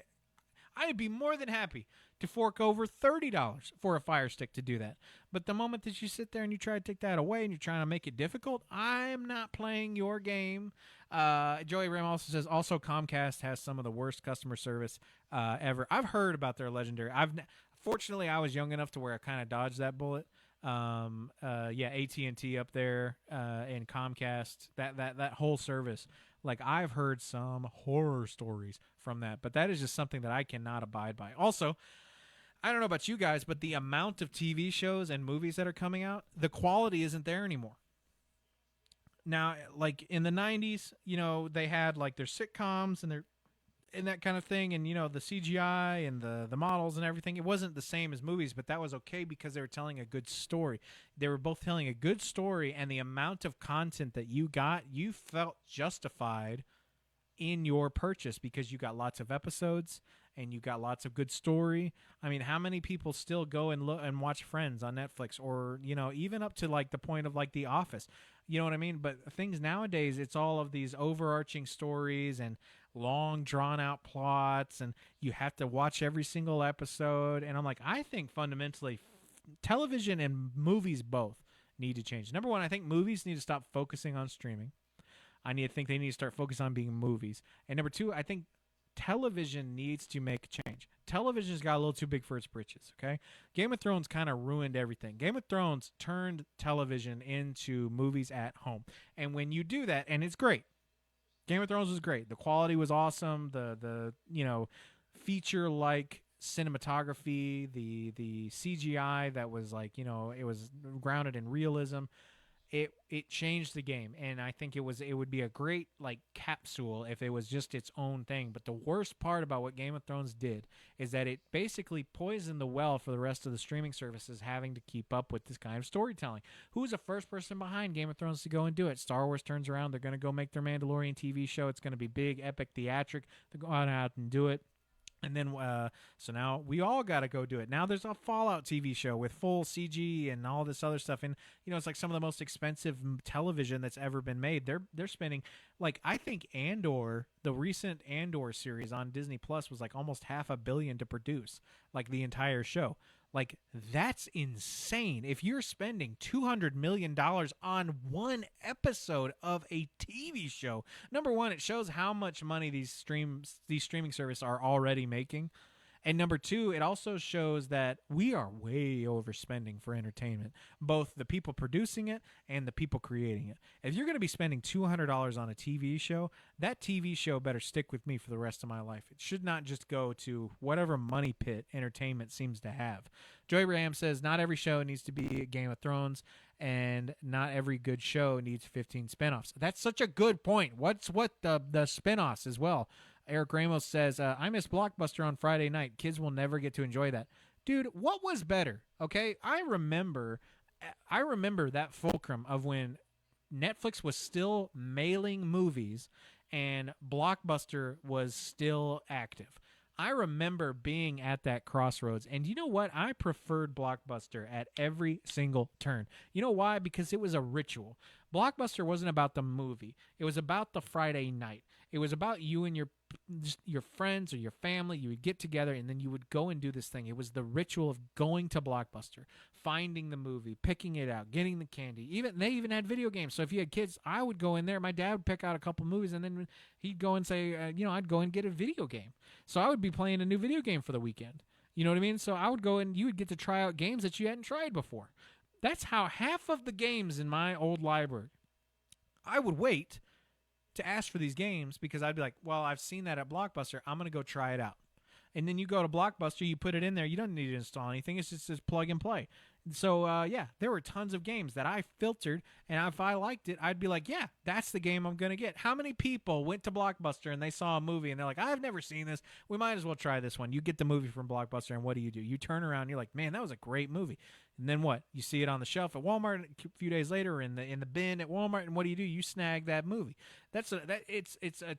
I'd be more than happy to fork over $30 for a Fire Stick to do that. But the moment that you sit there and you try to take that away and you're trying to make it difficult, I'm not playing your game. Joey Ram also says, also Comcast has some of the worst customer service ever. I've heard about their legendary. Fortunately, I was young enough to where I kind of dodged that bullet. AT&T up there, and Comcast, that whole service. Like, I've heard some horror stories from that, but that is just something that I cannot abide by. Also, I don't know about you guys, but the amount of TV shows and movies that are coming out, the quality isn't there anymore. Now, like in the 90s, they had like their sitcoms and that kind of thing, and the CGI and the models and everything. It wasn't the same as movies, but that was okay because they were telling a good story. They were both telling a good story, and the amount of content that you got, you felt justified in your purchase because you got lots of episodes and you got lots of good story. I mean, how many people still go and look and watch Friends on Netflix, or even up to like the point of like The Office? You know what I mean? But things nowadays, it's all of these overarching stories and long drawn out plots, and you have to watch every single episode. And I'm like, I think fundamentally television and movies both need to change. Number one, I think movies need to stop focusing on streaming. I think they need to start focusing on being movies. And number two, I think television needs to make a change. Television's got a little too big for its britches, okay? Game of Thrones kind of ruined everything. Game of Thrones turned television into movies at home. And when you do that, and it's great. Game of Thrones was great. The quality was awesome. The feature-like cinematography, the CGI that was like, it was grounded in realism. it changed the game, and I think it would be a great like capsule if it was just its own thing. But the worst part about what Game of Thrones did is that it basically poisoned the well for the rest of the streaming services having to keep up with this kind of storytelling. Who was the first person behind Game of Thrones to go and do it? Star Wars turns around, they're going to go make their Mandalorian TV show. It's going to be big, epic, theatric. They go out and do it. And then, so now we all got to go do it. Now there's a Fallout TV show with full CG and all this other stuff. And, it's like some of the most expensive television that's ever been made. They're spending, like, I think Andor, the recent Andor series on Disney Plus was like almost $500 million to produce, like the entire show. Like, that's insane. If you're spending $200 million on one episode of a TV show, number one, it shows how much money these streaming services are already making. And number two, it also shows that we are way overspending for entertainment, both the people producing it and the people creating it. If you're going to be spending $200 on a TV show, that TV show better stick with me for the rest of my life. It should not just go to whatever money pit entertainment seems to have. Joey Ram says, not every show needs to be a Game of Thrones, and not every good show needs 15 spinoffs. That's such a good point. What the spinoffs as well? Eric Ramos says, I miss Blockbuster on Friday night. Kids will never get to enjoy that. Dude, what was better? Okay, I remember that fulcrum of when Netflix was still mailing movies and Blockbuster was still active. I remember being at that crossroads, and you know what? I preferred Blockbuster at every single turn. You know why? Because it was a ritual. Blockbuster wasn't about the movie. It was about the Friday night. It was about you and your friends or your family. You would get together, and then you would go and do this thing. It was the ritual of going to Blockbuster, finding the movie, picking it out, getting the candy. They even had video games. So if you had kids, I would go in there. My dad would pick out a couple movies, and then he'd go and say, I'd go and get a video game. So I would be playing a new video game for the weekend. You know what I mean? So I would go and you would get to try out games that you hadn't tried before. That's how half of the games in my old library, I would wait to ask for these games because I'd be like, well, I've seen that at Blockbuster. I'm going to go try it out. And then you go to Blockbuster, you put it in there. You don't need to install anything. It's just plug and play. So, there were tons of games that I filtered, and if I liked it, I'd be like, yeah, that's the game I'm going to get. How many people went to Blockbuster and they saw a movie, and they're like, I've never seen this. We might as well try this one. You get the movie from Blockbuster, and what do? You turn around, and you're like, man, that was a great movie. And then what? You see it on the shelf at Walmart a few days later, or in the bin at Walmart, and what do? You snag that movie. It's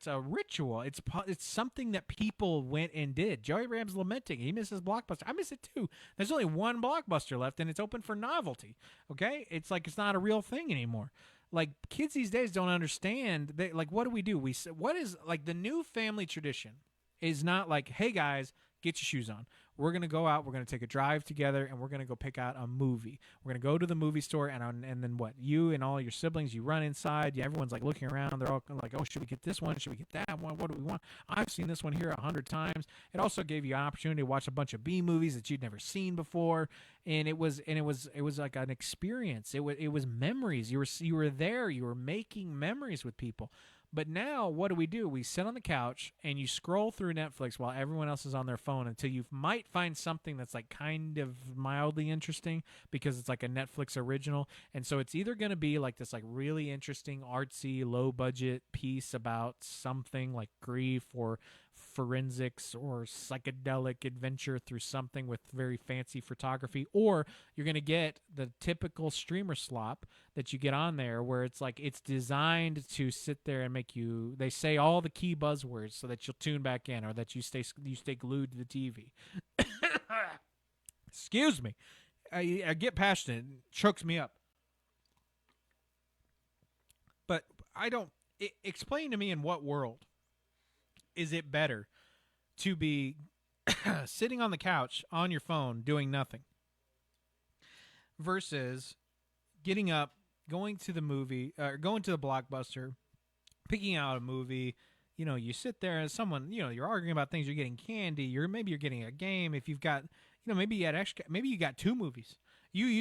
a ritual. It's something that people went and did. Joey Ram's lamenting. He misses Blockbuster. I miss it too. There's only one Blockbuster left, and it's open for novelty. Okay, it's like it's not a real thing anymore. Like, kids these days don't understand. What do? What is like the new family tradition is not like, hey guys, get your shoes on. We're going to go out, we're going to take a drive together, and we're going to go pick out a movie. We're going to go to the movie store, and then what? You and all your siblings, you run inside. Everyone's like looking around. They're all like, oh, should we get this one? Should we get that one? What do we want? I've seen this one here 100 times. It also gave you an opportunity to watch a bunch of B movies that you'd never seen before, and it was like an experience. It was memories. You were there. You were making memories with people. But now, what do? We sit on the couch and you scroll through Netflix while everyone else is on their phone until you might find something that's like kind of mildly interesting because it's like a Netflix original. And so it's either going to be like this like really interesting, artsy, low-budget piece about something like grief or forensics or psychedelic adventure through something with very fancy photography, or you're going to get the typical streamer slop that you get on there where it's like it's designed to sit there and make you, they say all the key buzzwords so that you'll tune back in or that you stay glued to the TV. Excuse me. I get passionate. It chokes me up. But explain to me in what world is it better to be sitting on the couch on your phone doing nothing versus getting up, going to the movie, or going to the Blockbuster, picking out a movie? You sit there and someone, you're arguing about things. You're getting candy. Maybe you're getting a game. If you've got, maybe you got two movies.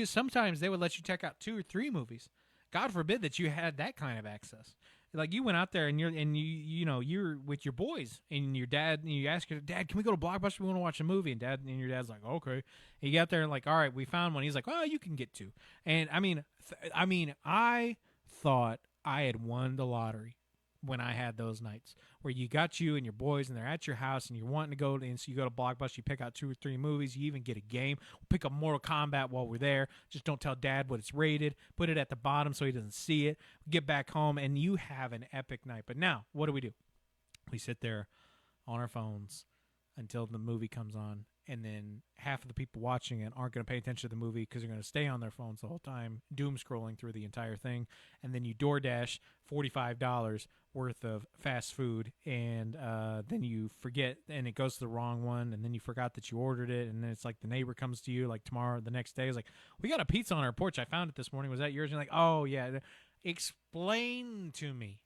Sometimes they would let you check out 2 or 3 movies. God forbid that you had that kind of access. Like you went out there and you're with your boys and your dad, and you ask your dad, can we go to Blockbuster? We want to watch a movie. And your dad's like, okay. And you get there and like, all right, we found one. He's like, oh, you can get two. And I thought I had won the lottery when I had those nights where you got you and your boys and they're at your house and you're wanting to go and so you go to Blockbuster, you pick out 2 or 3 movies, you even get a game, pick up Mortal Kombat while we're there, just don't tell dad what it's rated, put it at the bottom so he doesn't see it, get back home and you have an epic night. But now, what do? We sit there on our phones until the movie comes on, and then half of the people watching it aren't going to pay attention to the movie because they're going to stay on their phones the whole time, doom scrolling through the entire thing, and then you DoorDash $45 worth of fast food, and then you forget, and it goes to the wrong one, and then you forgot that you ordered it, and then it's like the neighbor comes to you like tomorrow, the next day, is like, we got a pizza on our porch. I found it this morning. Was that yours? And you're like, oh, yeah. Explain to me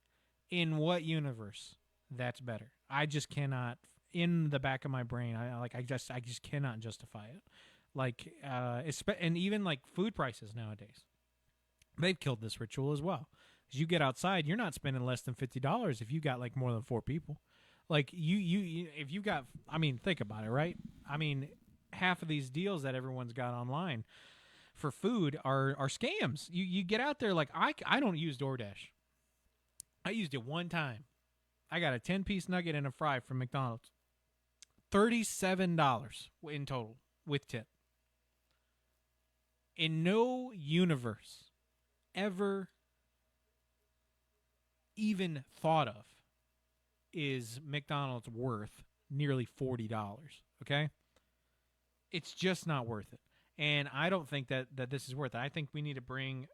in what universe that's better. I just cannot. In the back of my brain, I just cannot justify it. Like, and even like food prices nowadays, they've killed this ritual as well. Because you get outside, you're not spending less than $50 if you got like more than 4 people. Like you if you got, I mean, think about it, right? I mean, half of these deals that everyone's got online for food are scams. You get out there, like I don't use DoorDash. I used it one time. I got a 10-piece nugget and a fry from McDonald's. $37 in total with tip. In no universe ever even thought of is McDonald's worth nearly $40, okay? It's just not worth it. And I don't think that this is worth it. I think we need to bring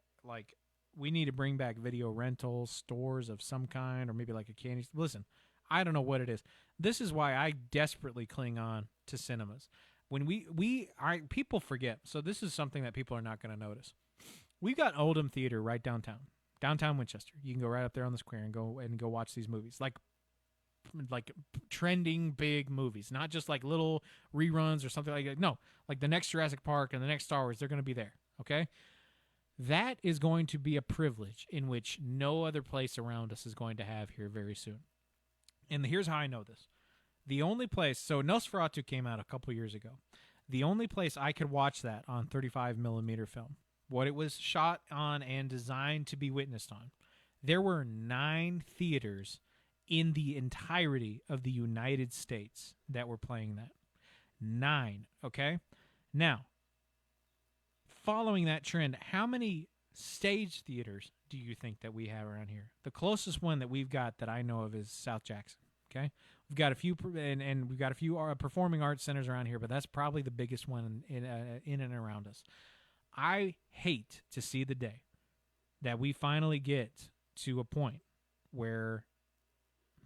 back video rental stores of some kind, or maybe like a candy. Listen, I don't know what it is. This is why I desperately cling on to cinemas. When people forget. So this is something that people are not going to notice. We've got Oldham Theater right downtown Winchester. You can go right up there on the square and go watch these movies, like trending big movies, not just like little reruns or something like that. No, like the next Jurassic Park and the next Star Wars, they're going to be there. Okay. That is going to be a privilege in which no other place around us is going to have here very soon. And here's how I know this. The only place, so Nosferatu came out a couple years ago. The only place I could watch that on 35 millimeter film, what it was shot on and designed to be witnessed on, there were 9 theaters in the entirety of the United States that were playing that. 9, okay? Now, following that trend, how many stage theaters do you think that we have around here? The closest one that we've got that I know of is South Jackson. Okay, we've got a few, and we've got a few performing arts centers around here, but that's probably the biggest one in and around us. I hate to see the day that we finally get to a point where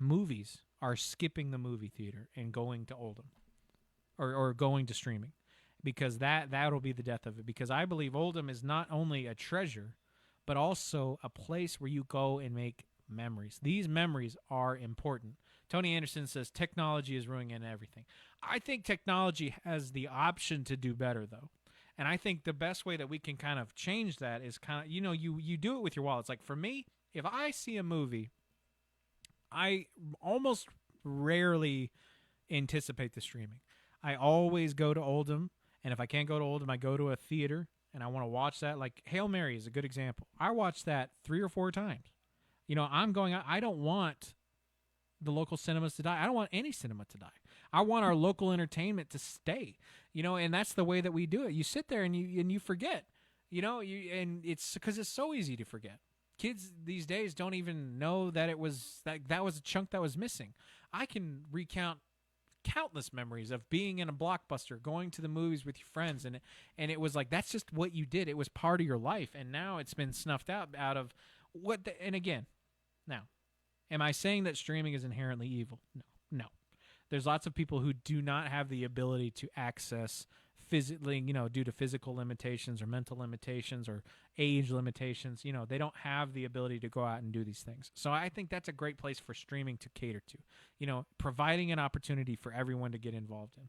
movies are skipping the movie theater and going to Oldham or going to streaming, because that'll be the death of it. Because I believe Oldham is not only a treasure, but also a place where you go and make memories. These memories are important. Tony Anderson says technology is ruining everything. I think technology has the option to do better, though. And I think the best way that we can kind of change that is kind of, you do it with your wallet. It's like, for me, if I see a movie, I almost rarely anticipate the streaming. I always go to Oldham, and if I can't go to Oldham, I go to a theater, and I want to watch that. Like Hail Mary is a good example. I watched that 3 or 4 times. I don't want the local cinemas to die. I don't want any cinema to die. I want our local entertainment to stay, and that's the way that we do it. You sit there and you forget, and it's because it's so easy to forget. Kids these days don't even know that it was that was a chunk that was missing. I can recount countless memories of being in a Blockbuster, going to the movies with your friends, and it was like, that's just what you did. It was part of your life, and now it's been snuffed out of what. And again, now, am I saying that streaming is inherently evil? No. There's lots of people who do not have the ability to access physically, due to physical limitations or mental limitations or age limitations. They don't have the ability to go out and do these things. So I think that's a great place for streaming to cater to, providing an opportunity for everyone to get involved in.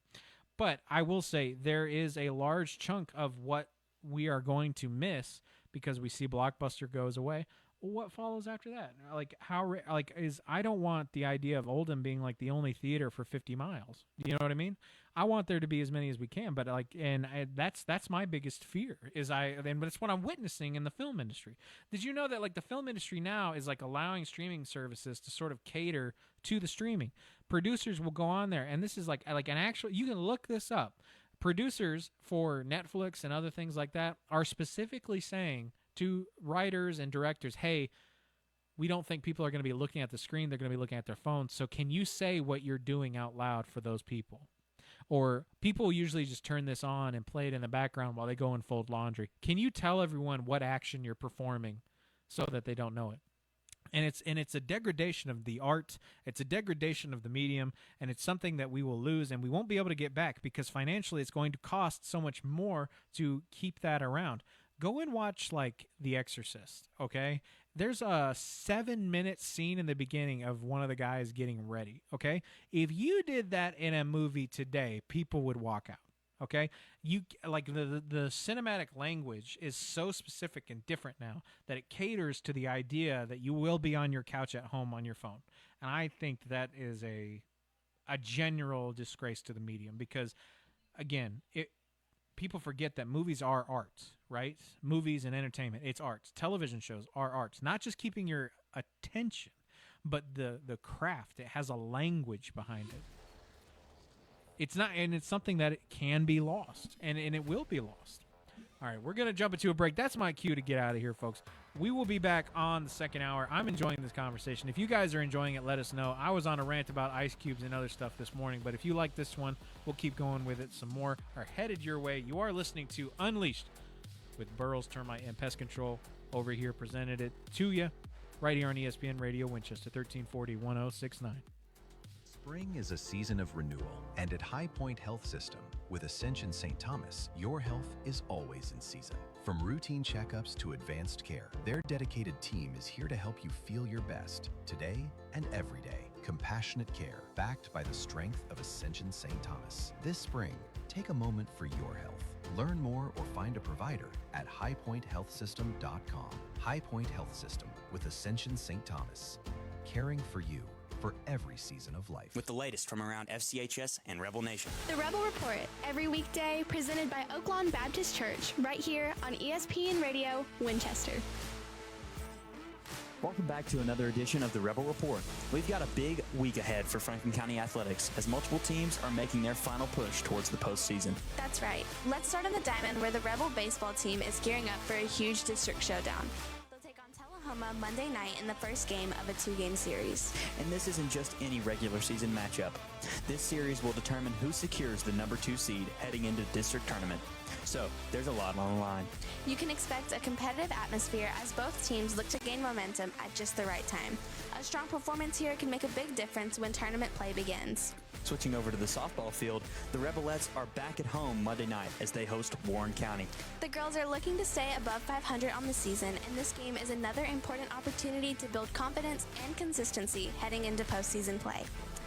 But I will say there is a large chunk of what we are going to miss because we see Blockbuster goes away. Well, what follows after that? I don't want the idea of Oldham being like the only theater for 50 miles. You know what I mean? I want there to be as many as we can, but that's my biggest fear but it's what I'm witnessing in the film industry. Did you know that like the film industry now is like allowing streaming services to sort of cater to the streaming? Producers will go on there, and this is like an actual, you can look this up. Producers for Netflix and other things like that are specifically saying to writers and directors, hey, we don't think people are going to be looking at the screen. They're going to be looking at their phones. So can you say what you're doing out loud for those people? Or people usually just turn this on and play it in the background while they go and fold laundry. Can you tell everyone what action you're performing so that they don't know it? And it's a degradation of the art. It's a degradation of the medium, and it's something that we will lose and we won't be able to get back because financially it's going to cost so much more to keep that around. Go and watch, like, The Exorcist, okay? There's a 7-minute scene in the beginning of one of the guys getting ready, okay? If you did that in a movie today, people would walk out, okay? You like the cinematic language is so specific and different now that it caters to the idea that you will be on your couch at home on your phone. And I think that is a general disgrace to the medium because, again, people forget that movies are art, right? Movies and entertainment, it's art. Television shows are art. Not just keeping your attention, but the craft. It has a language behind it. It's not, and it's something that it can be lost, and it will be lost. All right, we're going to jump into a break. That's my cue to get out of here, folks. We will be back on the second hour. I'm enjoying this conversation. If you guys are enjoying it, let us know. I was on a rant about ice cubes and other stuff this morning, but if you like this one, we'll keep going with it. Some more are headed your way. You are listening to Unleashed with Burroughs Termite and Pest Control over here, presented it to you right here on ESPN Radio Winchester, 1340 1069. Spring is a season of renewal, and at High Point Health System, with Ascension St. Thomas, your health is always in season. From routine checkups to advanced care, their dedicated team is here to help you feel your best, today and every day. Compassionate care, backed by the strength of Ascension St. Thomas. This spring, take a moment for your health. Learn more or find a provider at highpointhealthsystem.com. High Point Health System with Ascension St. Thomas. Caring for you for every season of life. With the latest from around FCHS and Rebel Nation. The Rebel Report, every weekday, presented by Oaklawn Baptist Church, right here on ESPN Radio Winchester. Welcome back to another edition of the Rebel Report. We've got a big week ahead for Franklin County Athletics as multiple teams are making their final push towards the postseason. That's right. Let's start on the diamond where the Rebel baseball team is gearing up for a huge district showdown. Monday night in the first game of a 2-game series. And this isn't just any regular season matchup. This series will determine who secures the number 2 seed heading into the district tournament. So, there's a lot on the line. You can expect a competitive atmosphere as both teams look to gain momentum at just the right time. A strong performance here can make a big difference when tournament play begins. Switching over to the softball field, the Rebelettes are back at home Monday night as they host Warren County. The girls are looking to stay above 500 on the season, and this game is another important opportunity to build confidence and consistency heading into postseason play.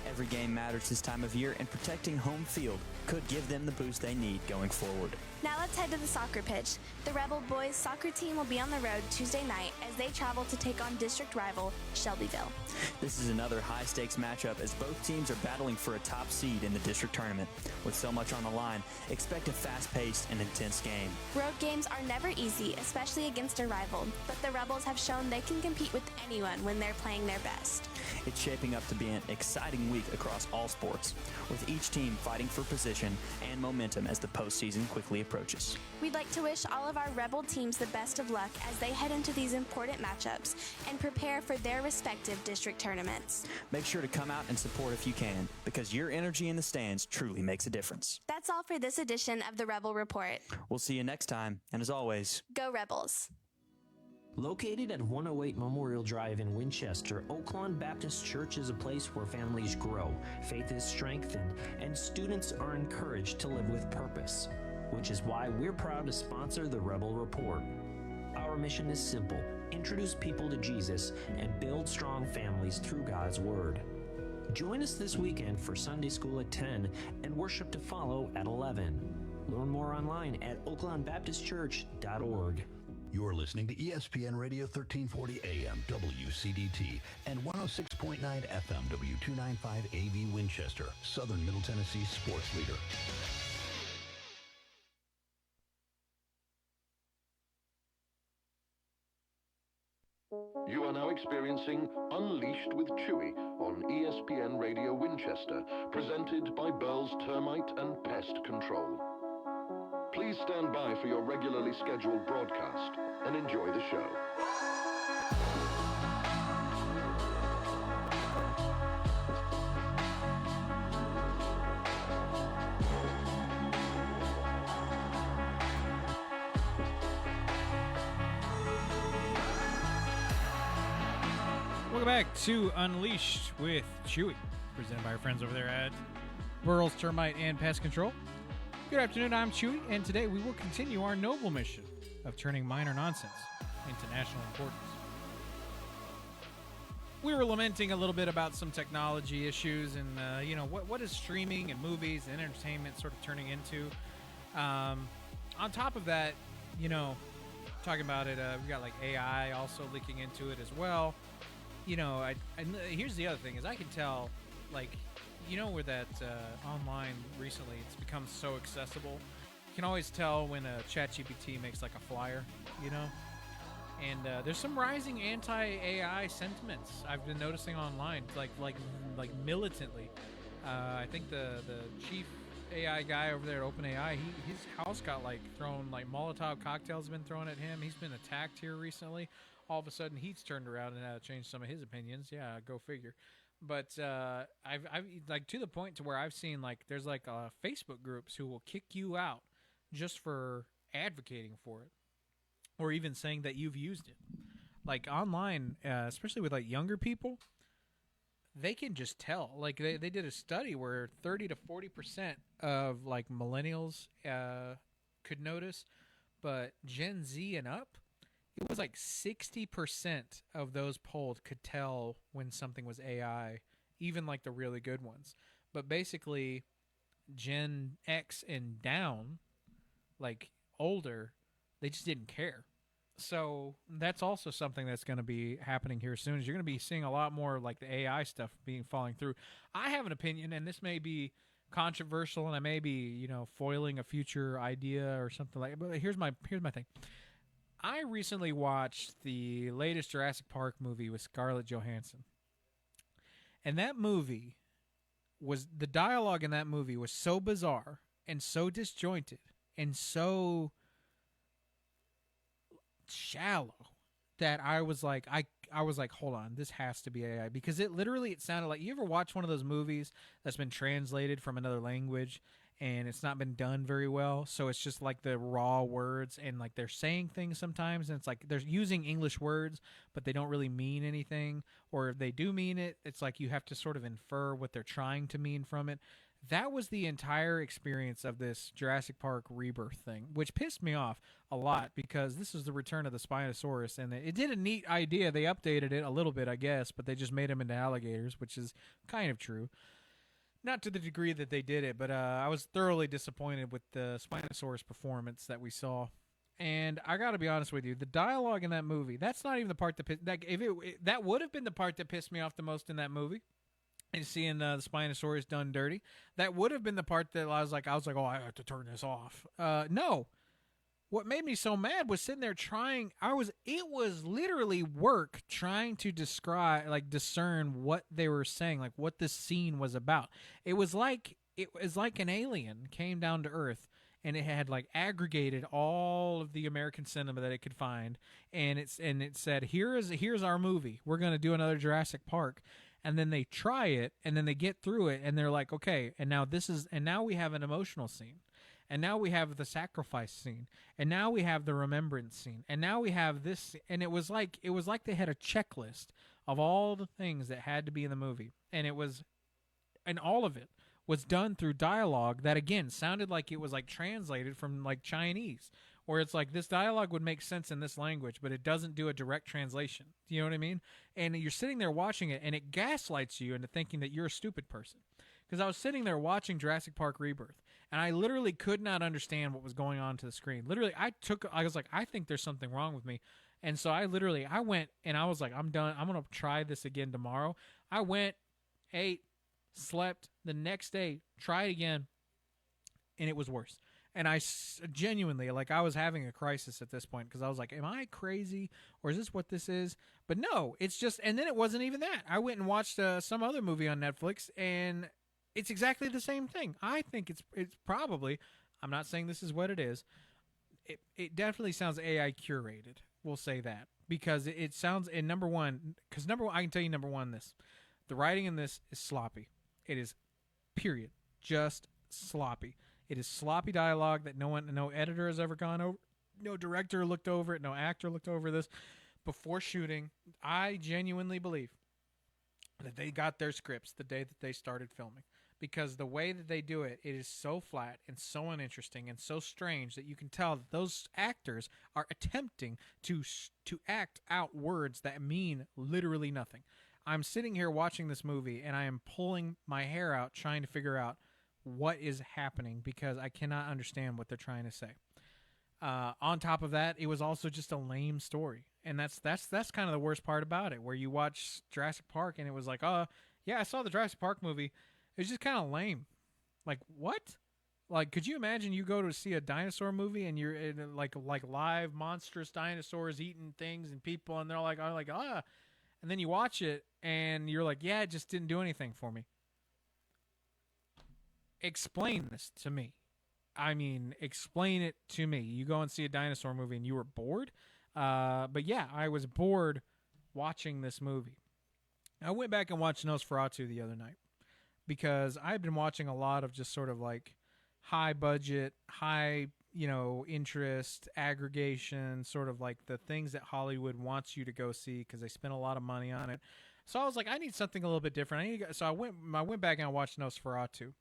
Every game matters this time of year, and protecting home field could give them the boost they need going forward. Now let's head to the soccer pitch. The Rebel boys soccer team will be on the road Tuesday night as they travel to take on district rival Shelbyville. This is another high-stakes matchup as both teams are battling for a top seed in the district tournament. With so much on the line, expect a fast-paced and intense game. Road games are never easy, especially against a rival, but the Rebels have shown they can compete with anyone when they're playing their best. It's shaping up to be an exciting week across all sports, with each team fighting for position and momentum as the postseason quickly approaches. We'd like to wish all of our Rebel teams the best of luck as they head into these important matchups and prepare for their respective district tournaments. Make sure to come out and support if you can, because your energy in the stands truly makes a difference. That's all for this edition of the Rebel Report. We'll see you next time, and as always, go Rebels. Located at 108 Memorial Drive in Winchester, Oaklawn Baptist Church is a place where families grow, faith is strengthened, and students are encouraged to live with purpose, which is why we're proud to sponsor the Rebel Report. Our mission is simple: introduce people to Jesus and build strong families through God's Word. Join us this weekend for Sunday school at 10 and worship to follow at 11. Learn more online at oaklawnbaptistchurch.org. You're listening to ESPN Radio 1340 AM WCDT and 106.9 FM W295 AV Winchester, Southern Middle Tennessee sports leader. You are now experiencing Unleashed with Chewy on ESPN Radio Winchester, presented by Burl's Termite and Pest Control. Please stand by for your regularly scheduled broadcast and enjoy the show. Welcome back to Unleashed with Chewy, presented by our friends over there at Burl's Termite and Pest Control. Good afternoon, I'm Chewy, and today we will continue our noble mission of turning minor nonsense into national importance. We were lamenting a little bit about some technology issues and, what is streaming and movies and entertainment sort of turning into. On top of that, talking about it, we've got like AI also leaking into it as well. Here's the other thing is I can tell, where that online recently it's become so accessible. You can always tell when a ChatGPT makes like a flyer, And there's some rising anti-AI sentiments I've been noticing online, like militantly. I think the chief AI guy over there at OpenAI, his house got thrown, Molotov cocktails have been thrown at him. He's been attacked here recently. All of a sudden, he's turned around and changed some of his opinions. Yeah, go figure. But I've to the point to where I've seen there's Facebook groups who will kick you out just for advocating for it, or even saying that you've used it. Online, especially with younger people, they can just tell. They did a study where 30 to 40% of millennials could notice, but Gen Z and up, it was 60% of those polled could tell when something was AI, even the really good ones. But basically, Gen X and down, older, they just didn't care. So that's also something that's going to be happening here soon. Is you're going to be seeing a lot more the AI stuff falling through. I have an opinion, and this may be controversial, and I may be foiling a future idea or something like. But here's my thing. I recently watched the latest Jurassic Park movie with Scarlett Johansson. And that movie the dialogue in that movie was so bizarre and so disjointed and so shallow that I was like, hold on, this has to be AI, because it sounded like, you ever watch one of those movies that's been translated from another language and it's not been done very well, so it's just the raw words, and they're saying things sometimes, and it's they're using English words, but they don't really mean anything, or if they do mean it, it's you have to sort of infer what they're trying to mean from it. That was the entire experience of this Jurassic Park Rebirth thing, which pissed me off a lot, because this is the return of the Spinosaurus, and it did a neat idea. They updated it a little bit, I guess, but they just made them into alligators, which is kind of true. Not to the degree that they did it, but I was thoroughly disappointed with the Spinosaurus performance that we saw. And I got to be honest with you, the dialogue in that movie, that's not even the part that would have been the part that pissed me off the most in that movie. And seeing the Spinosaurus done dirty, that would have been the part that I was like, oh, I have to turn this off. No. What made me so mad was sitting there it was literally work trying to discern what they were saying, what this scene was about. It was like an alien came down to Earth, and it had aggregated all of the American cinema that it could find, and it said, here's our movie. We're going to do another Jurassic Park. And then they try it, and then they get through it, and they're like, okay, and now we have an emotional scene. And now we have the sacrifice scene, and now we have the remembrance scene, and now we have this, and it was like they had a checklist of all the things that had to be in the movie, and all of it was done through dialogue that again sounded like it was translated from Chinese, where it's this dialogue would make sense in this language, but it doesn't do a direct translation. Do you know what I mean? And you're sitting there watching it, and it gaslights you into thinking that you're a stupid person. Because I was sitting there watching Jurassic Park Rebirth, And I literally could not understand what was going on to the screen. Literally, I was like, I think there's something wrong with me. And so I went and I was like, I'm done. I'm going to try this again tomorrow. I went, ate, slept. The next day, tried again, and it was worse. And I genuinely, like, I was having a crisis at this point because I was like, am I crazy or is this what this is? But no, it's just, and then it wasn't even that. I went and watched some other movie on Netflix, and it's exactly the same thing. I think it's probably, I'm not saying this is what it is. It definitely sounds AI curated. We'll say that because it sounds, and number one, I can tell you number one, the writing in this is sloppy. It is, period, just sloppy. It is sloppy dialogue that no editor has ever gone over, no director looked over it, no actor looked over this before shooting. I genuinely believe that they got their scripts the day that they started filming, because the way that they do it, it is so flat and so uninteresting and so strange that you can tell that those actors are attempting to act out words that mean literally nothing. I'm sitting here watching this movie and I am pulling my hair out trying to figure out what is happening because I cannot understand what they're trying to say. On top of that, it was also just a lame story. And that's kind of the worst part about it, where you watch Jurassic Park and it was like, yeah, I saw the Jurassic Park movie. It was just kind of lame. Like, what? Like, could you imagine you go to see a dinosaur movie and you're in like live monstrous dinosaurs eating things and people, and they're like, and then you watch it and you're like, yeah, it just didn't do anything for me. Explain this to me. I mean, explain it to me. You go and see a dinosaur movie and you were bored? But yeah, I was bored watching this movie. I went back and watched Nosferatu the other night because I've been watching a lot of just sort of like high budget, high, interest, aggregation, sort of like the things that Hollywood wants you to go see because they spend a lot of money on it. So I was like, I need something a little bit different. So I went back and I watched Nosferatu.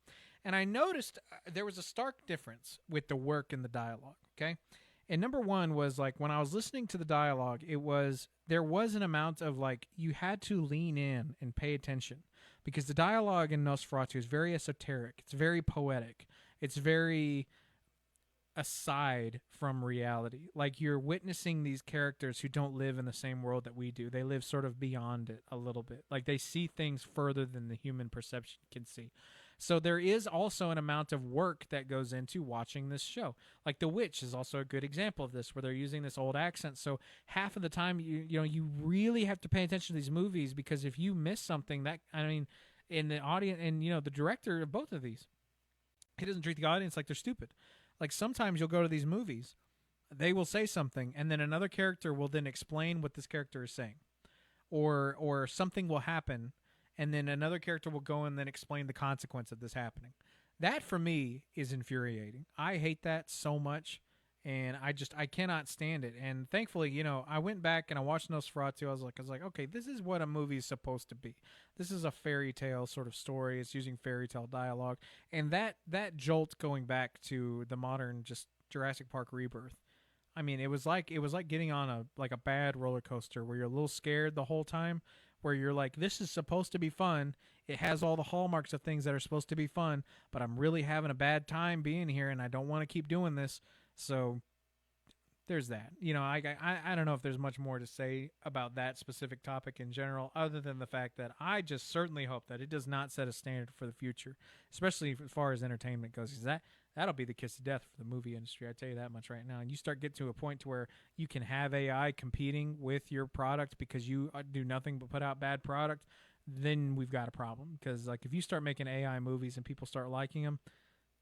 And I noticed there was a stark difference with the work and the dialogue, okay? And number one was, like, when I was listening to the dialogue, there was an amount of, like, you had to lean in and pay attention because the dialogue in Nosferatu is very esoteric. It's very poetic. It's very aside from reality. Like, you're witnessing these characters who don't live in the same world that we do. They live sort of beyond it a little bit. Like, they see things further than the human perception can see. So there is also an amount of work that goes into watching this show. Like The Witch is also a good example of this, where they're using this old accent. So half of the time, you really have to pay attention to these movies, because if you miss something, in the audience, and the director of both of these, he doesn't treat the audience like they're stupid. Like, sometimes you'll go to these movies, they will say something, and then another character will then explain what this character is saying, or something will happen, and then another character will go and then explain the consequence of this happening. That, for me, is infuriating. I hate that so much, and I cannot stand it. And thankfully, I went back and I watched Nosferatu. I was like, okay, this is what a movie is supposed to be. This is a fairy tale sort of story. It's using fairy tale dialogue. And that jolt going back to the modern just Jurassic Park Rebirth, I mean, it was like getting on a bad roller coaster where you're a little scared the whole time, where you're like, this is supposed to be fun. It has all the hallmarks of things that are supposed to be fun, but I'm really having a bad time being here, and I don't want to keep doing this. So there's that. I don't know if there's much more to say about that specific topic in general, other than the fact that I just certainly hope that it does not set a standard for the future, especially as far as entertainment goes, because that'll be the kiss of death for the movie industry. I tell you that much right now. And you start getting to a point to where you can have AI competing with your product because you do nothing but put out bad product, then we've got a problem. Because like, if you start making AI movies and people start liking them,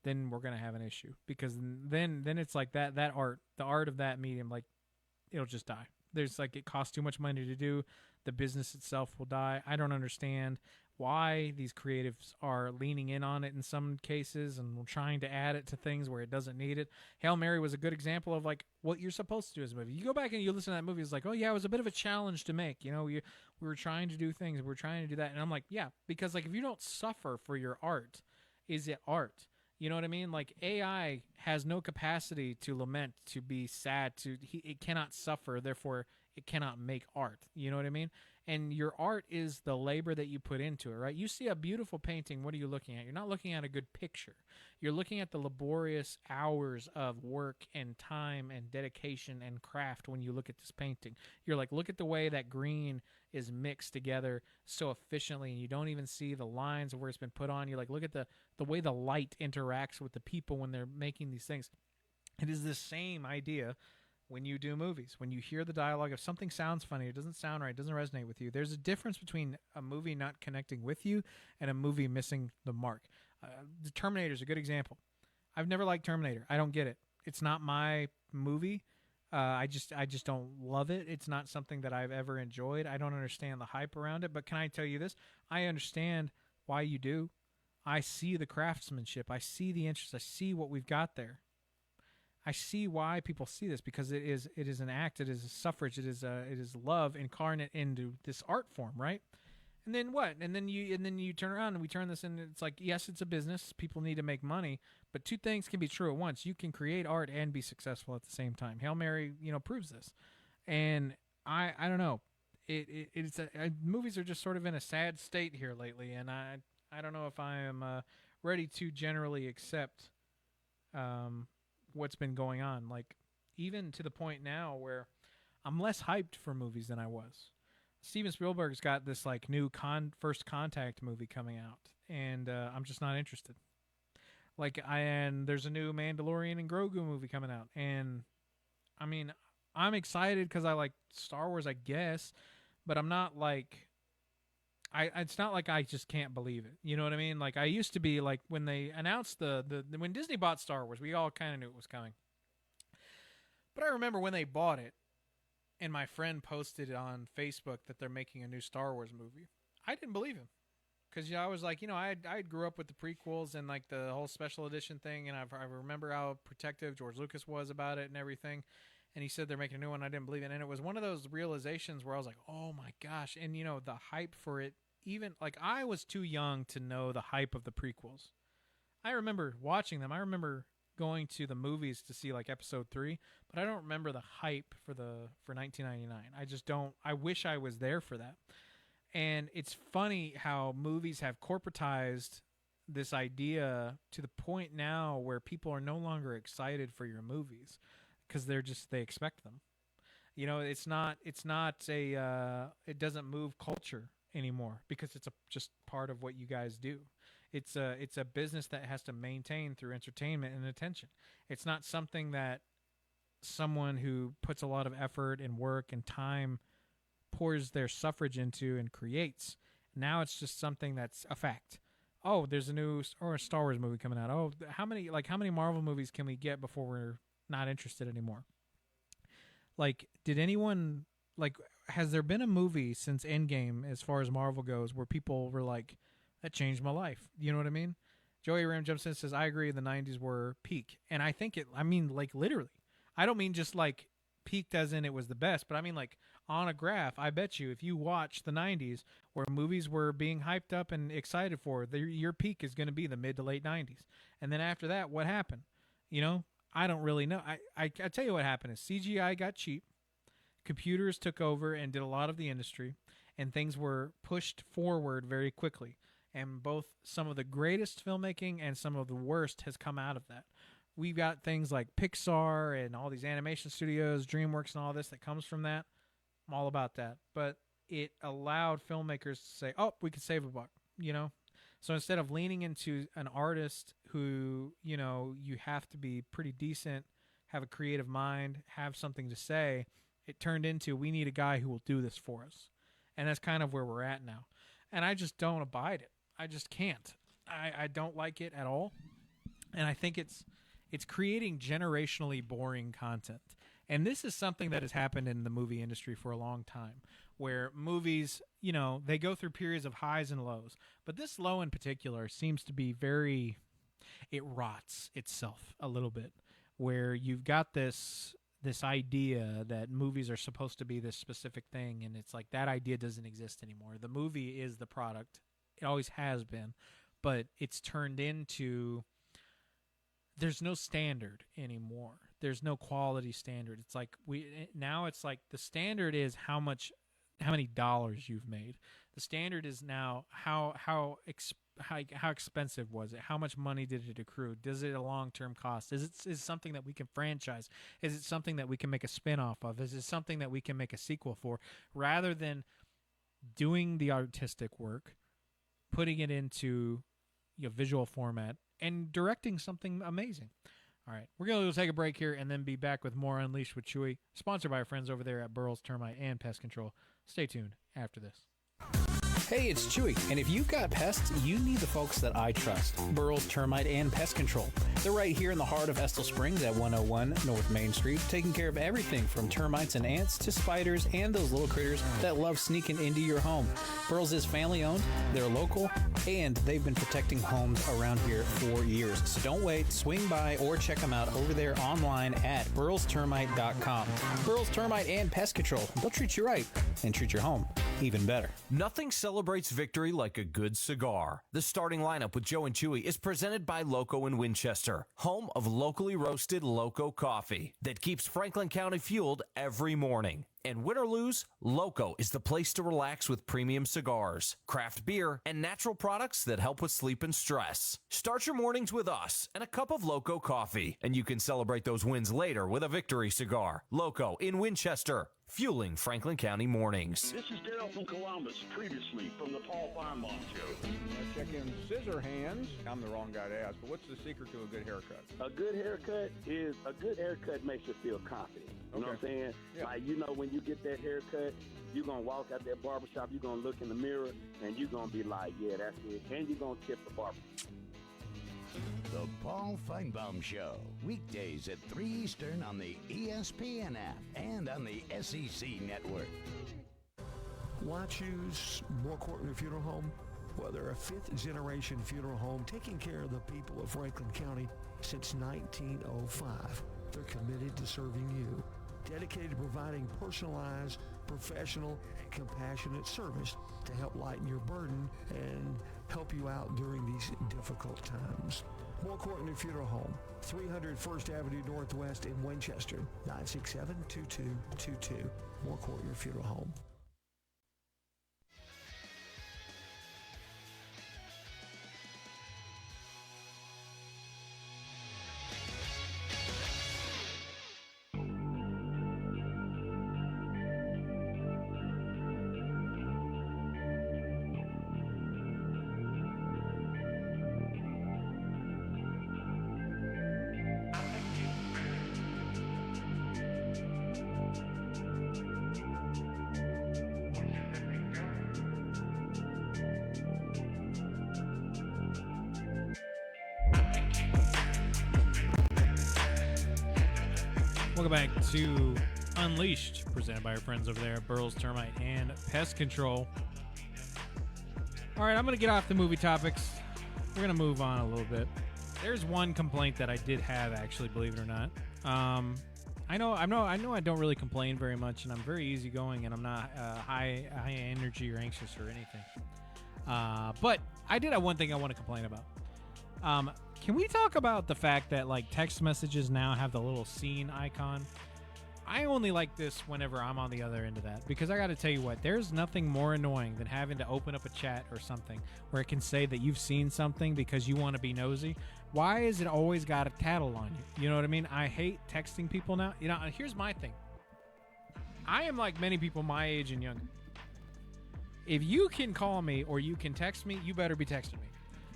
then we're gonna have an issue, because then it's like the art of that medium, like, it'll just die. There's like, it costs too much money to do. The business itself will die. I don't understand why these creatives are leaning in on it in some cases and trying to add it to things where it doesn't need it. Hail Mary was a good example of like what you're supposed to do as a movie. You go back and you listen to that movie, it's like, oh yeah, it was a bit of a challenge to make. We were trying to do things, we were trying to do that. And I'm like, yeah, because like, if you don't suffer for your art, is it art? You know what I mean? Like, AI has no capacity to lament, to be sad, it cannot suffer, therefore it cannot make art. You know what I mean? And your art is the labor that you put into it, right? You see a beautiful painting, what are you looking at? You're not looking at a good picture. You're looking at the laborious hours of work and time and dedication and craft when you look at this painting. You're like, look at the way that green is mixed together so efficiently, and you don't even see the lines of where it's been put on. You're like, look at the way the light interacts with the people when they're making these things. It is the same idea when you do movies. When you hear the dialogue, if something sounds funny, it doesn't sound right, it doesn't resonate with you, there's a difference between a movie not connecting with you and a movie missing the mark. The Terminator is a good example. I've never liked Terminator. I don't get it. It's not my movie. I just don't love it. It's not something that I've ever enjoyed. I don't understand the hype around it. But can I tell you this? I understand why you do. I see the craftsmanship. I see the interest. I see what we've got there. I see why people see this, because it is an act. It is a suffrage. It is love incarnate into this art form, right? And then what? And then you turn around and we turn this into, it's like, yes, it's a business. People need to make money, but two things can be true at once. You can create art and be successful at the same time. Hail Mary, proves this. And I don't know. Movies are just sort of in a sad state here lately, and I don't know if I am ready to generally accept what's been going on. Like, even to the point now where I'm less hyped for movies than I was. Steven Spielberg's got this like new First Contact movie coming out, and I'm just not interested. And there's a new Mandalorian and Grogu movie coming out, and I mean, I'm excited because I like Star Wars, I guess, but I'm not like, it's not like I just can't believe it. You know what I mean? Like, I used to be like, when they announced when Disney bought Star Wars, we all kind of knew it was coming. But I remember when they bought it, and my friend posted on Facebook that they're making a new Star Wars movie. I didn't believe him. Because I was like, I grew up with the prequels and like the whole special edition thing, and I remember how protective George Lucas was about it and everything. And he said they're making a new one. I didn't believe it. And it was one of those realizations where I was like, oh my gosh. And, the hype for it, even like, I was too young to know the hype of the prequels. I remember watching them. I remember going to the movies to see like episode 3, but I don't remember the hype for 1999. I just don't. I wish I was there for that. And it's funny how movies have corporatized this idea to the point now where people are no longer excited for your movies because they expect them. It's not it doesn't move culture anymore because it's just part of what you guys do. It's a business that has to maintain through entertainment and attention. It's not something that someone who puts a lot of effort and work and time pours their suffrage into and creates. Now it's just something that's a fact. Oh, there's a new a Star Wars movie coming out. Oh, how many Marvel movies can we get before we're not interested anymore? Like, did anyone has there been a movie since Endgame, as far as Marvel goes, where people were like, that changed my life? You know what I mean? Joey Ram jumps in and says, I agree, the 90s were peak. And I think literally. I don't mean just like peaked as in it was the best, but I mean like on a graph. I bet you if you watch the 90s where movies were being hyped up and excited for, your peak is going to be the mid to late 90s. And then after that, what happened? I don't really know. I tell you what happened is CGI got cheap. Computers took over and did a lot of the industry, and things were pushed forward very quickly. And both some of the greatest filmmaking and some of the worst has come out of that. We've got things like Pixar and all these animation studios, DreamWorks and all this that comes from that. I'm all about that. But it allowed filmmakers to say, oh, we can save a buck, So instead of leaning into an artist who, you have to be pretty decent, have a creative mind, have something to say, it turned into, we need a guy who will do this for us. And that's kind of where we're at now. And I just don't abide it. I just can't. I don't like it at all. And I think it's creating generationally boring content. And this is something that has happened in the movie industry for a long time, where movies, they go through periods of highs and lows. But this low in particular seems to be it rots itself a little bit, where you've got this idea that movies are supposed to be this specific thing, and it's like that idea doesn't exist anymore. The movie is the product. It always has been, but it's turned into, there's no standard anymore. There's no quality standard. It's like it's like the standard is how much many dollars you've made. The standard is now how expensive was it? How much money did it accrue? Does it a long-term cost? Is it something that we can franchise? Is it something that we can make a spin-off of? Is it something that we can make a sequel for? Rather than doing the artistic work, putting it into visual format, and directing something amazing. All right, we're going to take a break here and then be back with more Unleashed with Chewy, sponsored by our friends over there at Burl's Termite and Pest Control. Stay tuned after this. Hey, it's Chewy, and if you've got pests, you need the folks that I trust. Burl's Termite and Pest Control. They're right here in the heart of Estill Springs at 101 North Main Street, taking care of everything from termites and ants to spiders and those little critters that love sneaking into your home. Burl's is family-owned, they're local, and they've been protecting homes around here for years. So don't wait, swing by or check them out over there online at burlstermite.com. Burl's Termite and Pest Control. They'll treat you right and treat your home even better. Nothing celebrates victory like a good cigar. The starting lineup with Joe and Chewy is presented by Loco in Winchester, home of locally roasted Loco coffee that keeps Franklin County fueled every morning. And win or lose, Loco is the place to relax with premium cigars, craft beer, and natural products that help with sleep and stress. Start your mornings with us and a cup of Loco coffee, and you can celebrate those wins later with a victory cigar. Loco in Winchester, fueling Franklin County mornings. This is Daryl from Columbus, previously from the Paul Feinbaum Show. Check in scissor hands. I'm the wrong guy to ask, but what's the secret to a good haircut? A good haircut makes you feel confident. You know what I'm saying? Yeah. Like, when you get that haircut, you're going to walk out that barbershop, you're going to look in the mirror, and you're going to be like, yeah, that's it. And you're going to tip the barber. The Paul Feinbaum Show, weekdays at 3 Eastern on the ESPN app and on the SEC network. Why choose More Courtney Funeral Home? Well, they're a fifth-generation funeral home taking care of the people of Franklin County since 1905. They're committed to serving you, dedicated to providing personalized, professional, and compassionate service to help lighten your burden and help you out during these difficult times. More Courtney Funeral Home, 300 First Avenue Northwest in Winchester, 967-2222. More Courtney Funeral Home. Welcome back to Unleashed, presented by our friends over there at Burl's Termite and Pest Control. All right, I'm going to get off the movie topics. We're going to move on a little bit. There's one complaint that I did have, actually, believe it or not. I know I don't really complain very much, and I'm very easygoing, and I'm not high energy or anxious or anything. But I did have one thing I want to complain about. Can we talk about the fact that text messages now have the little scene icon? I only like this whenever I'm on the other end of that, because I got to tell you what, there's nothing more annoying than having to open up a chat or something where it can say that you've seen something because you want to be nosy. Why is it always got a tattle on you? You know what I mean? I hate texting people now. Here's my thing. I am like many people my age and younger. If you can call me or you can text me, you better be texting me.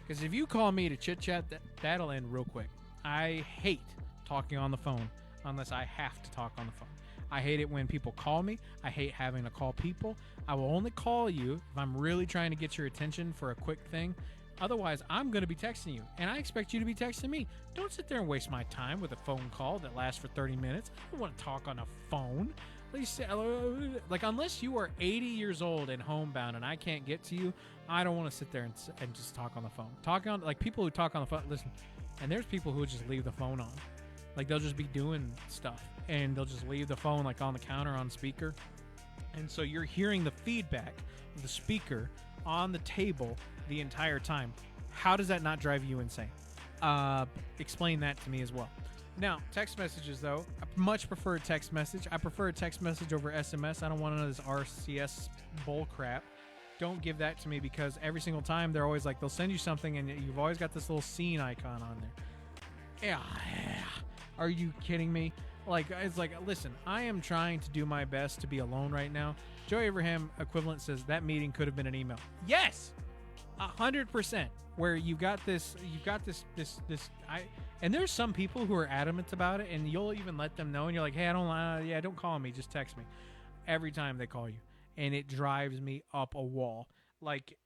Because if you call me to chit-chat, that'll end real quick. I hate talking on the phone unless I have to talk on the phone. I hate it when people call me. I hate having to call people. I will only call you if I'm really trying to get your attention for a quick thing. Otherwise, I'm going to be texting you, and I expect you to be texting me. Don't sit there and waste my time with a phone call that lasts for 30 minutes. I don't want to talk on a phone. Unless you are 80 years old and homebound and I can't get to you, I don't want to sit there and just talk on the phone. People who talk on the phone, listen, and there's people who just leave the phone on. They'll just be doing stuff, and they'll just leave the phone on the counter on speaker. And so you're hearing the feedback of the speaker on the table the entire time. How does that not drive you insane? Explain that to me as well. Now, text messages, though, I much prefer a text message. I prefer a text message over SMS. I don't want none of this RCS bull crap. Don't give that to me, because every single time they're always like, they'll send you something and you've always got this little scene icon on there. Yeah. Are you kidding me? Like, it's like, listen, I am trying to do my best to be alone right now. Joe Abraham equivalent says that meeting could have been an email. Yes, 100%. Where you got this, and there's some people who are adamant about it, and you'll even let them know, and you're like, hey, don't call me, just text me. Every time they call you, and it drives me up a wall. Like,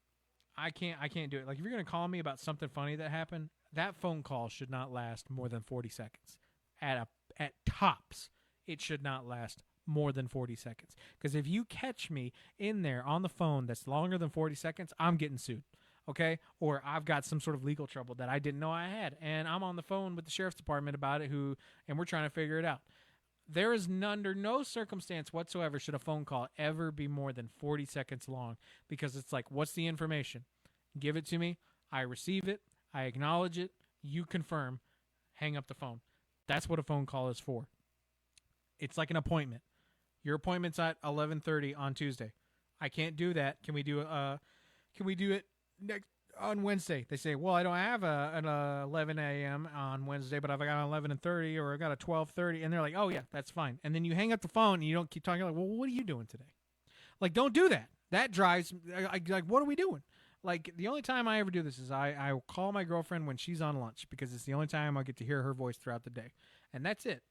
I can't do it. Like, if you're gonna call me about something funny that happened, that phone call should not last more than 40 seconds. At tops, it should not last more than 40 seconds. Because if you catch me in there on the phone that's longer than 40 seconds, I'm getting sued. Okay? Or I've got some sort of legal trouble that I didn't know I had. And I'm on the phone with the sheriff's department about it, and we're trying to figure it out. There is under no circumstance whatsoever should a phone call ever be more than 40 seconds long, because it's like, what's the information? Give it to me. I receive it. I acknowledge it. You confirm. Hang up the phone. That's what a phone call is for. It's like an appointment. Your appointment's at 11:30 on Tuesday. I can't do that. Can we do it next on Wednesday? They say, well, I don't have an 11 a.m. on Wednesday, but I've got an 11:30 or I've got a 12:30, and they're like, oh yeah, that's fine. And then you hang up the phone and you don't keep talking. You're like, well, what are you doing today? Like, don't do that. That drives like, what are we doing? Like, the only time I ever do this is I will call my girlfriend when she's on lunch, because it's the only time I get to hear her voice throughout the day, and that's it.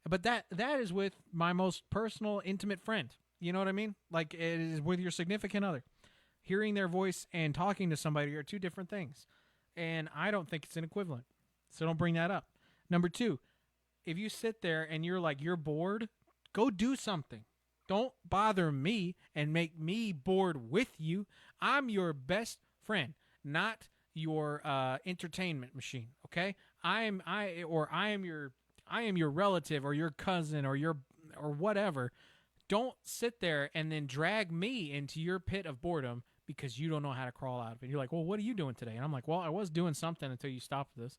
But that is with my most personal, intimate friend. You know what I mean? Like, it is with your significant other. Hearing their voice and talking to somebody are two different things, and I don't think it's an equivalent. So don't bring that up. Number two, if you sit there and you're like, you're bored, go do something. Don't bother me and make me bored with you. I'm your best friend, not your entertainment machine. Okay? I am your relative or your cousin or whatever. Don't sit there and then drag me into your pit of boredom because you don't know how to crawl out of it. You're like, well, what are you doing today? And I'm like, well, I was doing something until you stopped this,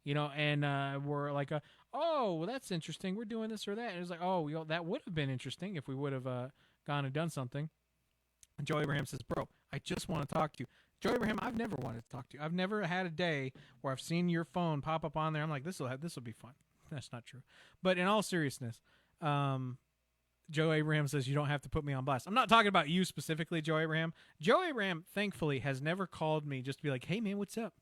and we're like, oh, well, that's interesting. We're doing this or that. And it's like, oh, that would have been interesting if we would have gone and done something. And Joe Abraham says, bro, I just want to talk to you. Joe Abraham, I've never wanted to talk to you. I've never had a day where I've seen your phone pop up on there. I'm like, this will be fun. That's not true. But in all seriousness, Joe Abraham says you don't have to put me on blast. I'm not talking about you specifically, Joe Abraham. Joe Abraham, thankfully, has never called me just to be like, hey, man, what's up?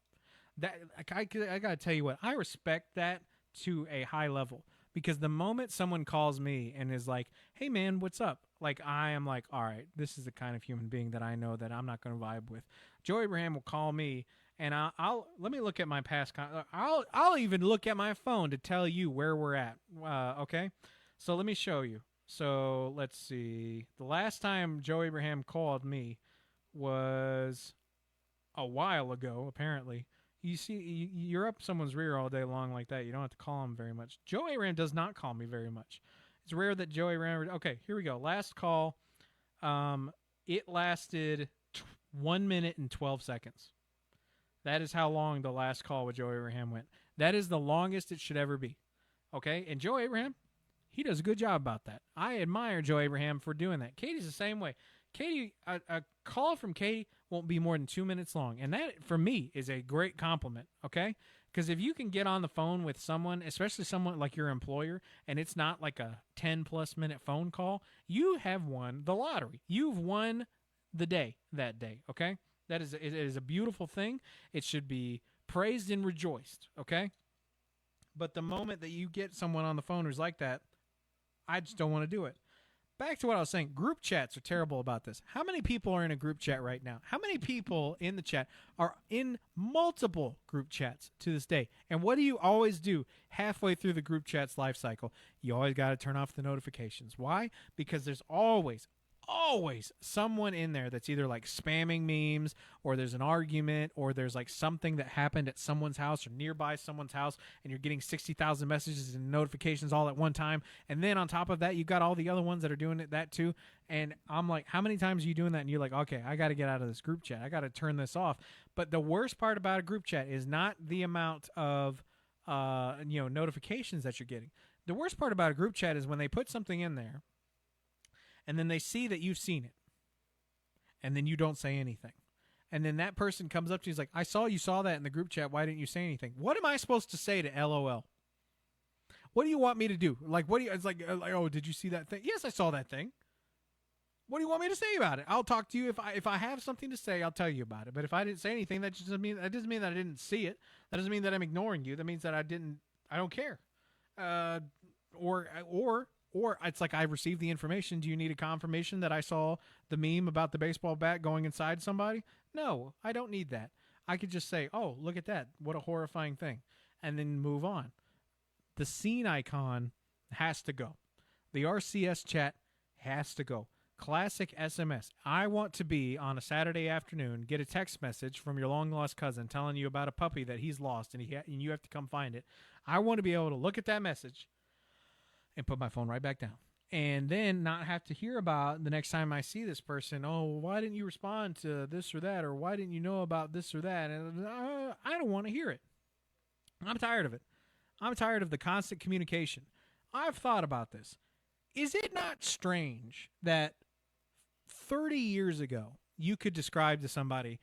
That I got to tell you what, I respect that to a high level, because the moment someone calls me and is like, hey, man, what's up? Like, I am like, all right, this is the kind of human being that I know that I'm not going to vibe with. Joe Abraham will call me, and I'll let me look at my past. I'll even look at my phone to tell you where we're at. Okay, so let me show you. So let's see. The last time Joe Abraham called me was a while ago, apparently. You see, you're up someone's rear all day long like that. You don't have to call him very much. Joe Abraham does not call me very much. It's rare that Joe Abraham... Okay, here we go. Last call. It lasted 1 minute and 12 seconds. That is how long the last call with Joe Abraham went. That is the longest it should ever be. Okay? And Joe Abraham, he does a good job about that. I admire Joe Abraham for doing that. Katie's the same way. Katie, a call from Katie won't be more than 2 minutes long. And that, for me, is a great compliment, okay? Because if you can get on the phone with someone, especially someone like your employer, and it's not like a 10-plus minute phone call, you have won the lottery. You've won the day that day, okay? It is a beautiful thing. It should be praised and rejoiced, okay? But the moment that you get someone on the phone who's like that, I just don't want to do it. Back to what I was saying, group chats are terrible about this. How many people are in a group chat right now? How many people in the chat are in multiple group chats to this day? And what do you always do halfway through the group chat's life cycle? You always got to turn off the notifications. Why? Because there's always someone in there that's either like spamming memes, or there's an argument, or there's like something that happened at someone's house or nearby someone's house, and you're getting 60,000 messages and notifications all at one time. And then on top of that, you've got all the other ones that are doing that too. And I'm like, how many times are you doing that? And you're like, okay, I got to get out of this group chat. I got to turn this off. But the worst part about a group chat is not the amount of notifications that you're getting. The worst part about a group chat is when they put something in there and then they see that you've seen it and then you don't say anything. And then that person comes up to you and is like, I saw you saw that in the group chat. Why didn't you say anything? What am I supposed to say to LOL? What do you want me to do? Like, it's like, oh, did you see that thing? Yes, I saw that thing. What do you want me to say about it? I'll talk to you. If I have something to say, I'll tell you about it. But if I didn't say anything, that doesn't mean that I didn't see it. That doesn't mean that I'm ignoring you. That means that I don't care. Or it's like I received the information. Do you need a confirmation that I saw the meme about the baseball bat going inside somebody? No, I don't need that. I could just say, oh, look at that. What a horrifying thing. And then move on. The scene icon has to go. The RCS chat has to go. Classic SMS. I want to be on a Saturday afternoon, get a text message from your long-lost cousin telling you about a puppy that he's lost and you have to come find it. I want to be able to look at that message and put my phone right back down. And then not have to hear about the next time I see this person, oh, why didn't you respond to this or that? Or why didn't you know about this or that? And I don't want to hear it. I'm tired of it. I'm tired of the constant communication. I've thought about this. Is it not strange that 30 years ago, you could describe to somebody,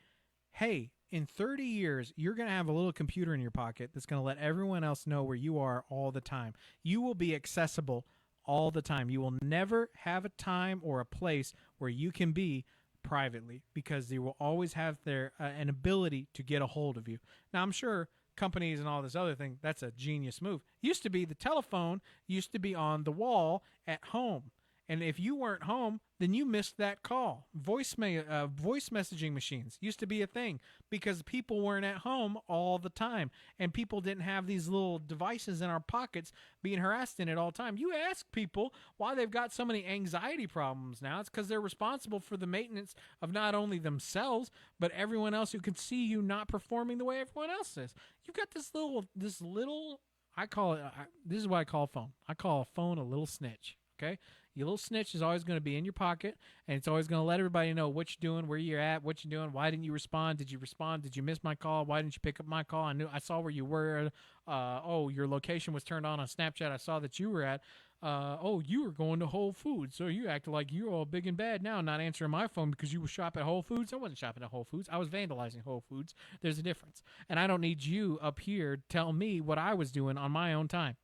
hey, in 30 years, you're going to have a little computer in your pocket that's going to let everyone else know where you are all the time. You will be accessible all the time. You will never have a time or a place where you can be privately because they will always have an ability to get a hold of you. Now, I'm sure companies and all this other thing, that's a genius move. Used to be the telephone used to be on the wall at home. And if you weren't home, then you missed that call. Voice messaging machines used to be a thing because people weren't at home all the time. And people didn't have these little devices in our pockets being harassed in it all the time. You ask people why they've got so many anxiety problems now. It's because they're responsible for the maintenance of not only themselves, but everyone else who can see you not performing the way everyone else is. You've got this little, I call it, this is what I call a phone. I call a phone a little snitch, okay? Your little snitch is always going to be in your pocket, and it's always going to let everybody know what you're doing, where you're at, what you're doing. Why didn't you respond? Did you respond? Did you miss my call? Why didn't you pick up my call? I saw where you were. Your location was turned on Snapchat. I saw that you were at. You were going to Whole Foods, so you acted like you're all big and bad now, not answering my phone because you were shopping at Whole Foods. I wasn't shopping at Whole Foods. I was vandalizing Whole Foods. There's a difference, and I don't need you up here to tell me what I was doing on my own time.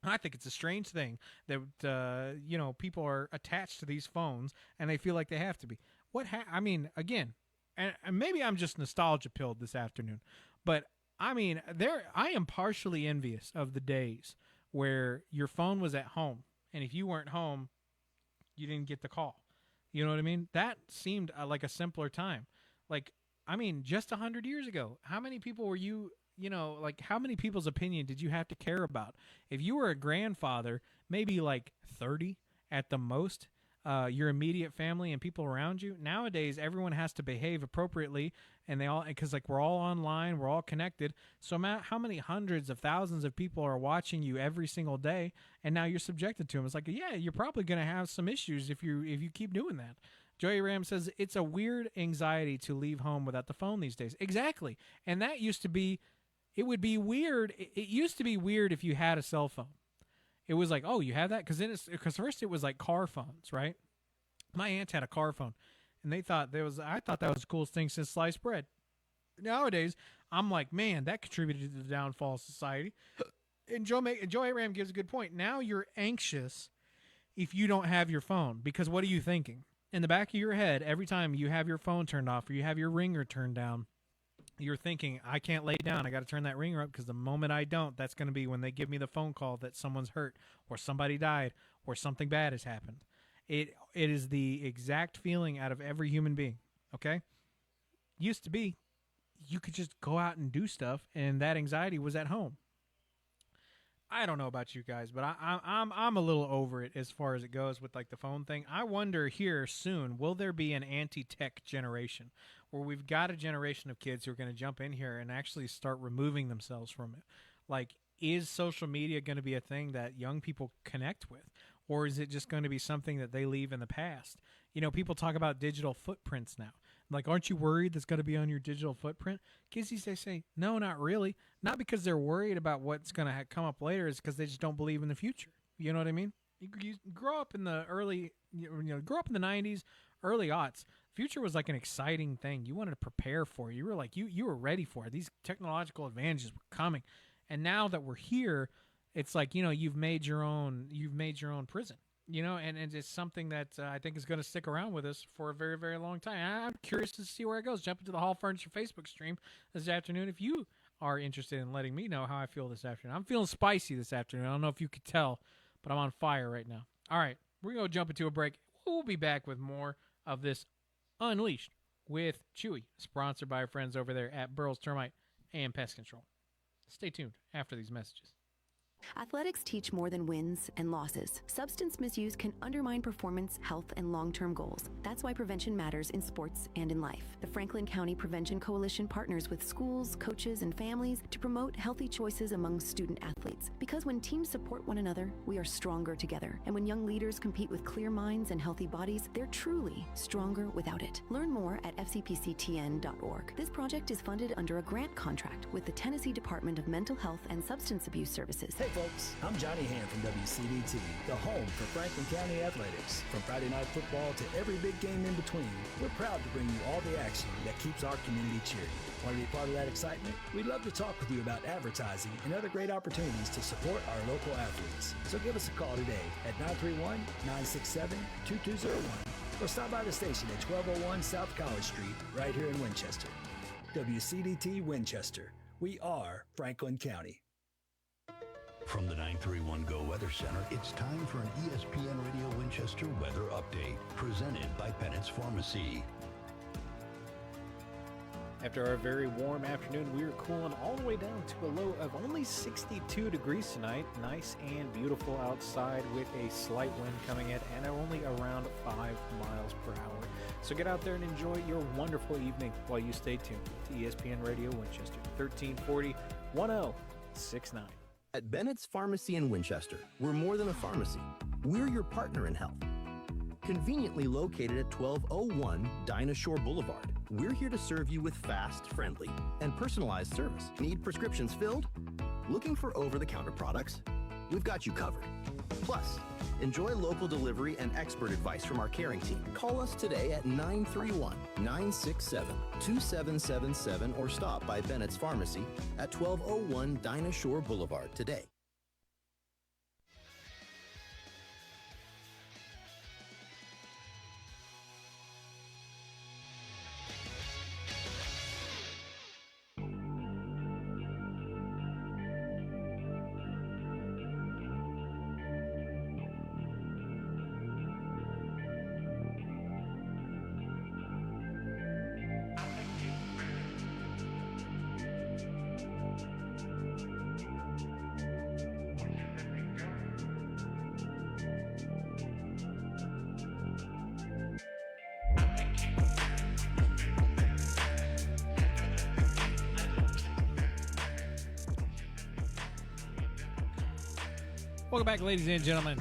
I think it's a strange thing that, people are attached to these phones and they feel like they have to be. Again, and maybe I'm just nostalgia pilled this afternoon, but I am partially envious of the days where your phone was at home and if you weren't home, you didn't get the call. You know what I mean? That seemed like a simpler time. Just 100 years ago, how many people were you... how many people's opinion did you have to care about? If you were a grandfather, maybe 30 at the most, your immediate family and people around you. Nowadays, everyone has to behave appropriately, and because we're all online, we're all connected. So how many hundreds of thousands of people are watching you every single day, and now you're subjected to them? It's like, yeah, you're probably going to have some issues if you keep doing that. Joey Ram says, it's a weird anxiety to leave home without the phone these days. Exactly. And that used to be... It would be weird. It used to be weird if you had a cell phone. It was like, oh, you have that? Because first it was like car phones, right? My aunt had a car phone, and I thought that was the coolest thing since sliced bread. Nowadays, I'm like, man, that contributed to the downfall of society. And Joe Aram gives a good point. Now you're anxious if you don't have your phone, because what are you thinking? In the back of your head, every time you have your phone turned off or you have your ringer turned down, you're thinking, I can't lay down. I got to turn that ringer up because the moment I don't, that's going to be when they give me the phone call that someone's hurt or somebody died or something bad has happened. It is the exact feeling out of every human being, okay? Used to be, you could just go out and do stuff, and that anxiety was at home. I don't know about you guys, but I'm a little over it as far as it goes with the phone thing. I wonder here soon, will there be an anti-tech generation where we've got a generation of kids who are going to jump in here and actually start removing themselves from it? Is social media going to be a thing that young people connect with, or is it just going to be something that they leave in the past? People talk about digital footprints now. Like, aren't you worried that's going to be on your digital footprint? Kids these days say, no, not really. Not because they're worried about what's going to come up later. It's because they just don't believe in the future. You know what I mean? You grow up in the grow up in the 90s, early aughts. Future was like an exciting thing. You wanted to prepare for it. You were like, you were ready for it. These technological advantages were coming. And now that we're here, it's like, you've made your own prison. And it's something that I think is going to stick around with us for a very, very long time. I'm curious to see where it goes. Jump into the Hall Furniture Facebook stream this afternoon if you are interested in letting me know how I feel this afternoon. I'm feeling spicy this afternoon. I don't know if you could tell, but I'm on fire right now. All right, we're going to jump into a break. We'll be back with more of this Unleashed with Chewy, sponsored by our friends over there at Burroughs Termite and Pest Control. Stay tuned after these messages. Athletics teach more than wins and losses. Substance misuse can undermine performance, health, and long-term goals. That's why prevention matters in sports and in life. The Franklin County Prevention Coalition partners with schools, coaches, and families to promote healthy choices among student athletes. Because when teams support one another, we are stronger together. And when young leaders compete with clear minds and healthy bodies, they're truly stronger without it. Learn more at fcpctn.org. This project is funded under a grant contract with the Tennessee Department of Mental Health and Substance Abuse Services. Hey folks, I'm Johnny Hand from WCDT, the home for Franklin County Athletics. From Friday night football to every big game in between, we're proud to bring you all the action that keeps our community cheering. Want to be part of that excitement? We'd love to talk with you about advertising and other great opportunities to support our local athletes. So give us a call today at 931-967-2201 or stop by the station at 1201 South College Street right here in Winchester. WCDT Winchester. We are Franklin County. From the 931 Go Weather Center, it's time for an ESPN Radio Winchester weather update, presented by Pennett's Pharmacy. After our very warm afternoon, we are cooling all the way down to a low of only 62 degrees tonight. Nice and beautiful outside with a slight wind coming in and only around 5 miles per hour. So get out there and enjoy your wonderful evening while you stay tuned to ESPN Radio Winchester, 1340 1069. At Bennett's Pharmacy in Winchester, we're more than a pharmacy. We're your partner in health. Conveniently located at 1201 Dinah Shore Boulevard, we're here to serve you with fast, friendly, and personalized service. Need prescriptions filled? Looking for over-the-counter products? We've got you covered. Plus, enjoy local delivery and expert advice from our caring team. Call us today at 931-967-2777 or stop by Bennett's Pharmacy at 1201 Dinah Shore Boulevard today. Welcome back, ladies and gentlemen,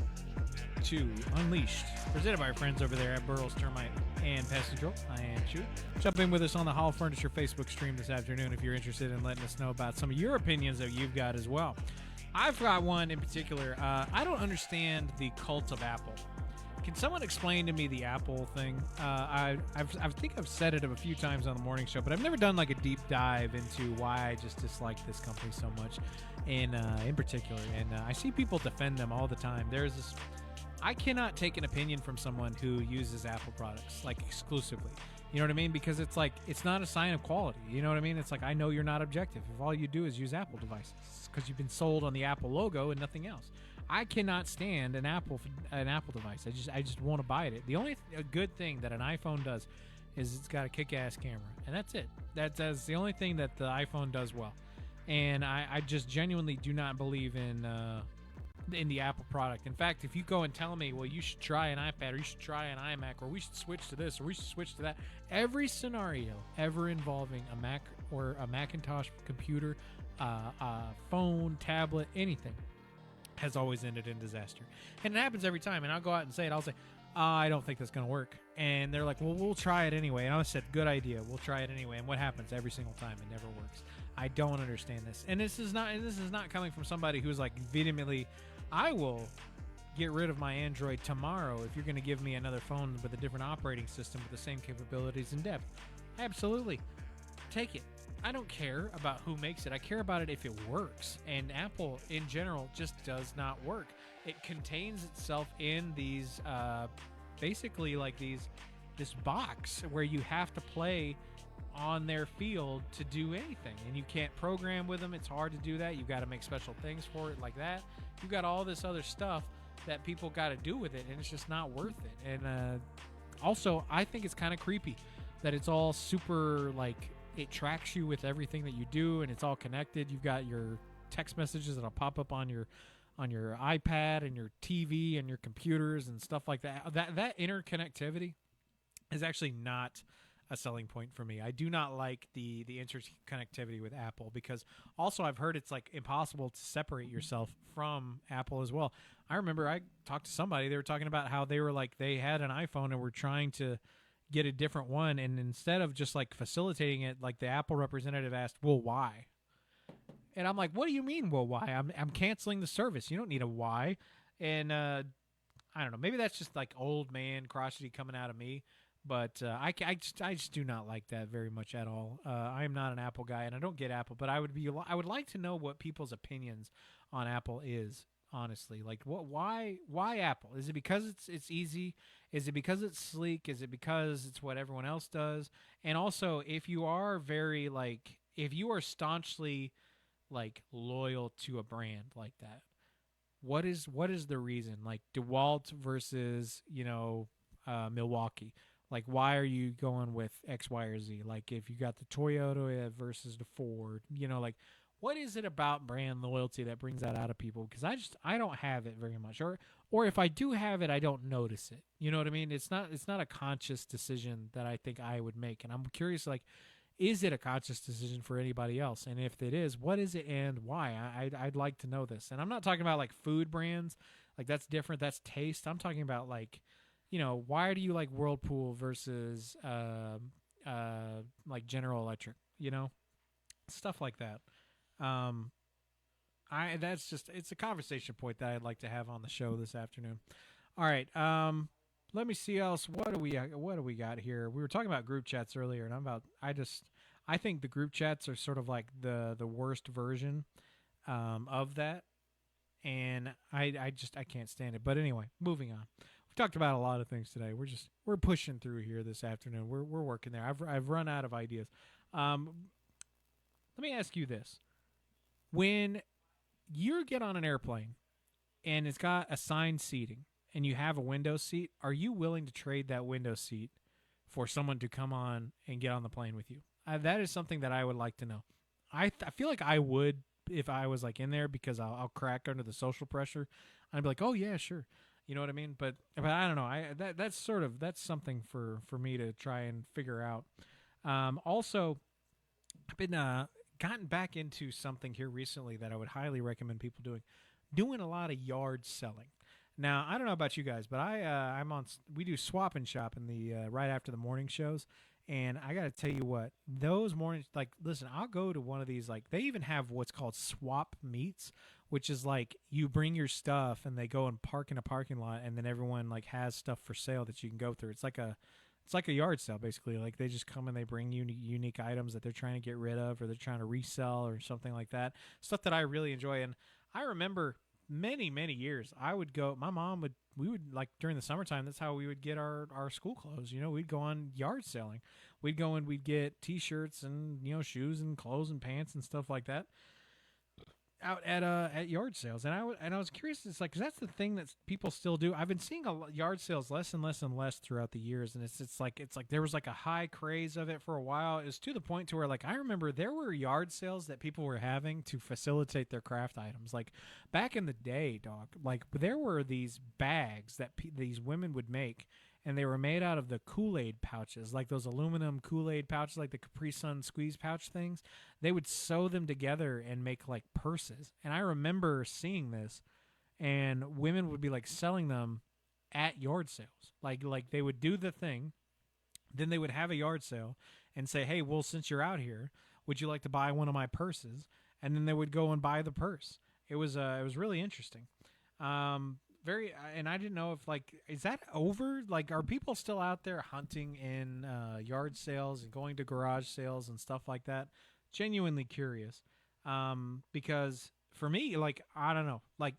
to Unleashed, presented by our friends over there at Burroughs Termite and Pest Control. I am Chewy. Jump in with us on the Hall Furniture Facebook stream this afternoon if you're interested in letting us know about some of your opinions that you've got as well. I've got one in particular. I don't understand the cult of Apple. Can someone explain to me the Apple thing? I think I've said it a few times on the morning show, but I've never done like a deep dive into why I just dislike this company so much in particular. And I see people defend them all the time. I cannot take an opinion from someone who uses Apple products like exclusively. You know what I mean? Because it's like, it's not a sign of quality. You know what I mean? It's like, I know you're not objective if all you do is use Apple devices because you've been sold on the Apple logo and nothing else. I cannot stand an Apple device. I just won't abide it. The only good thing that an iPhone does is it's got a kick-ass camera, and that's it. That's the only thing that the iPhone does well. And I just genuinely do not believe in the Apple product. In fact, if you go and tell me, well, you should try an iPad or you should try an iMac or we should switch to this or we should switch to that, every scenario ever involving a Mac or a Macintosh computer, a phone, tablet, anything, has always ended in disaster. And it happens every time. And I'll go out and say it. I'll say, I don't think that's going to work. And they're like, well, we'll try it anyway. And I said, good idea. We'll try it anyway. And what happens every single time? It never works. I don't understand this. And this is not coming from somebody who's like vehemently, I will get rid of my Android tomorrow if you're going to give me another phone with a different operating system with the same capabilities and depth. Absolutely. Take it. I don't care about who makes it. I care about it if it works. And Apple, in general, just does not work. It contains itself in these, basically like this box where you have to play on their field to do anything. And you can't program with them. It's hard to do that. You've got to make special things for it like that. You've got all this other stuff that people got to do with it, and it's just not worth it. And also, I think it's kind of creepy that it's all super, like, it tracks you with everything that you do, and it's all connected. You've got your text messages that'll pop up on your iPad and your TV and your computers and stuff like that. That interconnectivity is actually not a selling point for me. I do not like the interconnectivity with Apple, because also I've heard it's like impossible to separate yourself from Apple as well. I remember I talked to somebody, they were talking about how they were like, they had an iPhone and were trying to get a different one, and instead of just like facilitating it, like the Apple representative asked, well, why? And I'm like, what do you mean, well, why? I'm canceling the service. You don't need a why. And I don't know, maybe that's just like old man crotchety coming out of me. But I just do not like that very much at all. I am not an Apple guy, and I don't get Apple. But I would like to know what people's opinions on Apple is. Honestly, like why Apple? Is it because it's easy? Is it because it's sleek? Is it because it's what everyone else does? And also, if you are if you are staunchly like loyal to a brand like that, what is the reason? Like DeWalt versus Milwaukee. Like, why are you going with X, Y, or Z? Like, if you got the Toyota versus the Ford, like, what is it about brand loyalty that brings that out of people? Because I don't have it very much, or if I do have it, I don't notice it. You know what I mean? It's not a conscious decision that I think I would make, and I'm curious, like, is it a conscious decision for anybody else? And if it is, what is it and why? I'd like to know this. And I'm not talking about like food brands, like that's different. That's taste. I'm talking about like, why do you like Whirlpool versus like General Electric? Stuff like that. It's a conversation point that I'd like to have on the show this afternoon. All right. Let me see else. What do we got here? We were talking about group chats earlier, and I think the group chats are sort of like the worst version of that, and I can't stand it. But anyway, moving on. We've talked about a lot of things today. We're pushing through here this afternoon. We're working there. I've run out of ideas. Let me ask you this: when you get on an airplane and it's got assigned seating, and you have a window seat, are you willing to trade that window seat for someone to come on and get on the plane with you? That is something that I would like to know. I feel like I would if I was like in there, because I'll crack under the social pressure. I'd be like, oh yeah, sure. You know what I mean? But I don't know. That's something for me to try and figure out. Also, I've been gotten back into something here recently that I would highly recommend people doing a lot of yard selling. Now, I don't know about you guys, but we do swap and shop in the right after the morning shows, and I got to tell you what, those mornings, like, listen, I'll go to one of these, like, they even have what's called swap meets, which is like you bring your stuff and they go and park in a parking lot, and then everyone like has stuff for sale that you can go through. It's like a yard sale, basically. Like, they just come and they bring you unique items that they're trying to get rid of, or they're trying to resell or something like that. Stuff that I really enjoy. And I remember many years I would go, we would like during the summertime, that's how we would get our school clothes. We'd go on yard selling. We'd go and we'd get t-shirts and shoes and clothes and pants and stuff like that out at yard sales. And I was curious, it's like, 'cause that's the thing that people still do. I've been seeing yard sales less and less throughout the years, and it's like there was like a high craze of it for a while. It was to the point to where, like, I remember there were yard sales that people were having to facilitate their craft items. Like back in the day, dog, like there were these bags that these women would make, and they were made out of the Kool-Aid pouches, like those aluminum Kool-Aid pouches, like the Capri Sun squeeze pouch things. They would sew them together and make like purses. And I remember seeing this, and women would be like selling them at yard sales. Like they would do the thing, then they would have a yard sale and say, hey, well, since you're out here, would you like to buy one of my purses? And then they would go and buy the purse. It was really interesting. And I didn't know if, like, is that over? Like, are people still out there hunting in yard sales and going to garage sales and stuff like that? Genuinely curious. Because for me, like, I don't know. Like,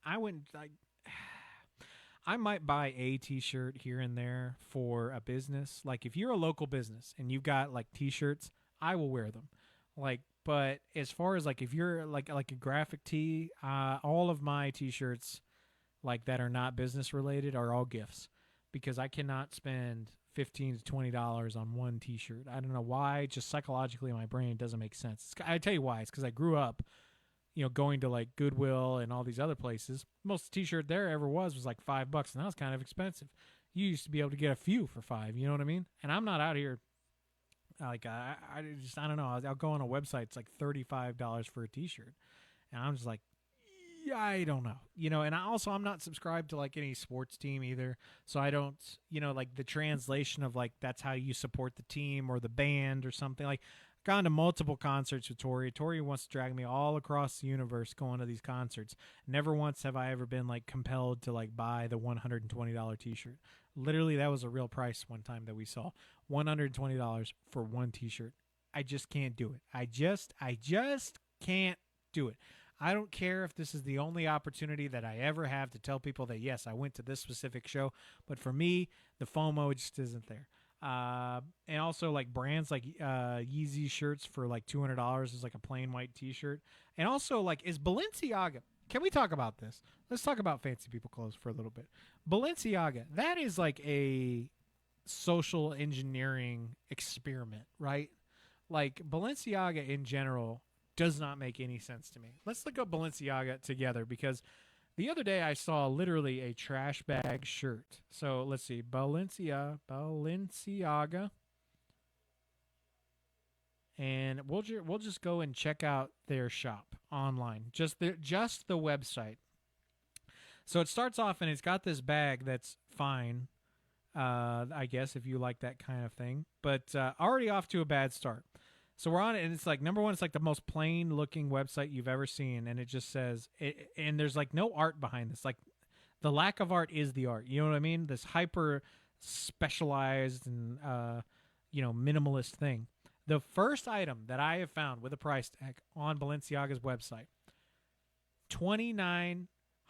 I might buy a T-shirt here and there for a business. Like, if you're a local business and you've got, like, T-shirts, I will wear them. Like, but as far as, like, if you're, like a graphic tee, all of my T-shirts, like, that are not business related are all gifts, because I cannot spend $15 to $20 on one T-shirt. I don't know why. Just psychologically in my brain, it doesn't make sense. I tell you why. It's because I grew up, going to, like, Goodwill and all these other places. Most T-shirt there ever was like $5, and that was kind of expensive. You used to be able to get a few for $5. You know what I mean? And I'm not out here. Like, I don't know. I'll go on a website. It's like $35 for a T-shirt, and I'm just like, yeah, I don't know, and I'm not subscribed to, like, any sports team either. So I don't, like, the translation of, like, that's how you support the team or the band or something. Like, gone to multiple concerts with Tori. Tori wants to drag me all across the universe going to these concerts. Never once have I ever been, like, compelled to, like, buy the $120 T-shirt. Literally, that was a real price one time that we saw. $120 for one T-shirt. I just can't do it. I just can't do it. I don't care if this is the only opportunity that I ever have to tell people that, yes, I went to this specific show. But for me, the FOMO just isn't there. And also, like, brands like Yeezy shirts for, like, $200 is, like, a plain white T-shirt. And also, like, is Balenciaga. Can we talk about this? Let's talk about fancy people clothes for a little bit. Balenciaga, that is like a social engineering experiment, right? Like, Balenciaga in general does not make any sense to me. Let's look up Balenciaga together, because the other day I saw literally a trash bag shirt. So let's see, Balenciaga, and we'll just go and check out their shop online, just the website. So it starts off and it's got this bag that's fine, I guess, if you like that kind of thing, but already off to a bad start. So we're on it, and it's like, number one, it's like the most plain-looking website you've ever seen, and it just says, and there's like no art behind this. Like, the lack of art is the art. You know what I mean? This hyper specialized and minimalist thing. The first item that I have found with a price tag on Balenciaga's website, $2,900,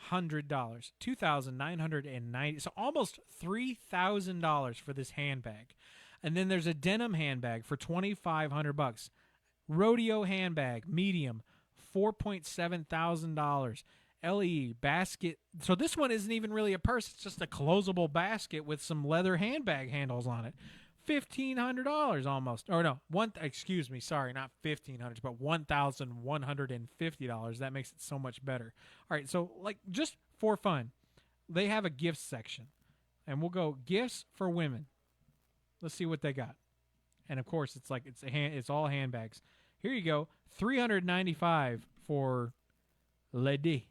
$2,990, so almost $3,000 for this handbag. And then there's a denim handbag for $2,500. Rodeo handbag, medium, $4,700. LE basket. So this one isn't even really a purse. It's just a closable basket with some leather handbag handles on it. $1,500 almost. Or no, excuse me, sorry, not $1,500, but $1,150. That makes it so much better. All right, so, like, just for fun, they have a gifts section. And we'll go gifts for women. Let's see what they got. And of course, it's like it's all handbags. Here you go, $395 for Lady.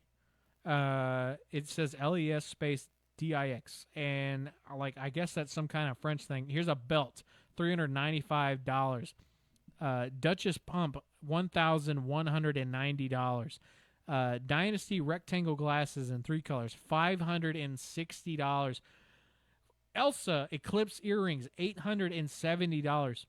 It says LES space DIX, and like, I guess that's some kind of French thing. Here's a belt, $395. Duchess pump, $1,190. Dynasty rectangle glasses in 3 colors, $560. Elsa Eclipse earrings, $870.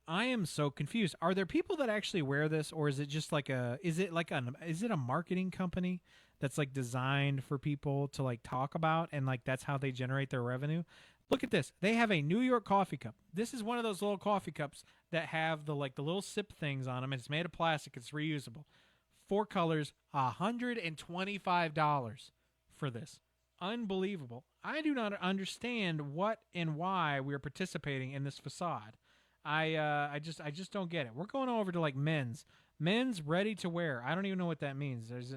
I am so confused. Are there people that actually wear this, or is it just like is it a marketing company that's like designed for people to like talk about, and like that's how they generate their revenue? Look at this. They have a New York coffee cup. This is one of those little coffee cups that have the little sip things on them. It's made of plastic. It's reusable. 4 colors, $125 for this. Unbelievable. I do not understand what and why we're participating in this facade. I just don't get it. We're going over to like men's ready to wear. I don't even know what that means. Is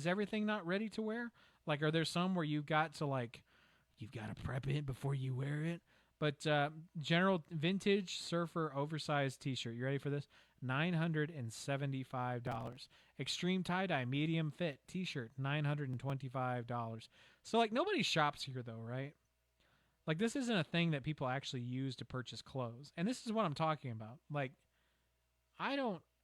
everything not ready to wear? Like, are there some where you've got to prep it before you wear it? But general vintage surfer oversized t-shirt. You ready for this? $975. Extreme tie-dye medium fit t-shirt, $925. So, like, nobody shops here, though, right? Like, this isn't a thing that people actually use to purchase clothes. And this is what I'm talking about. Like, I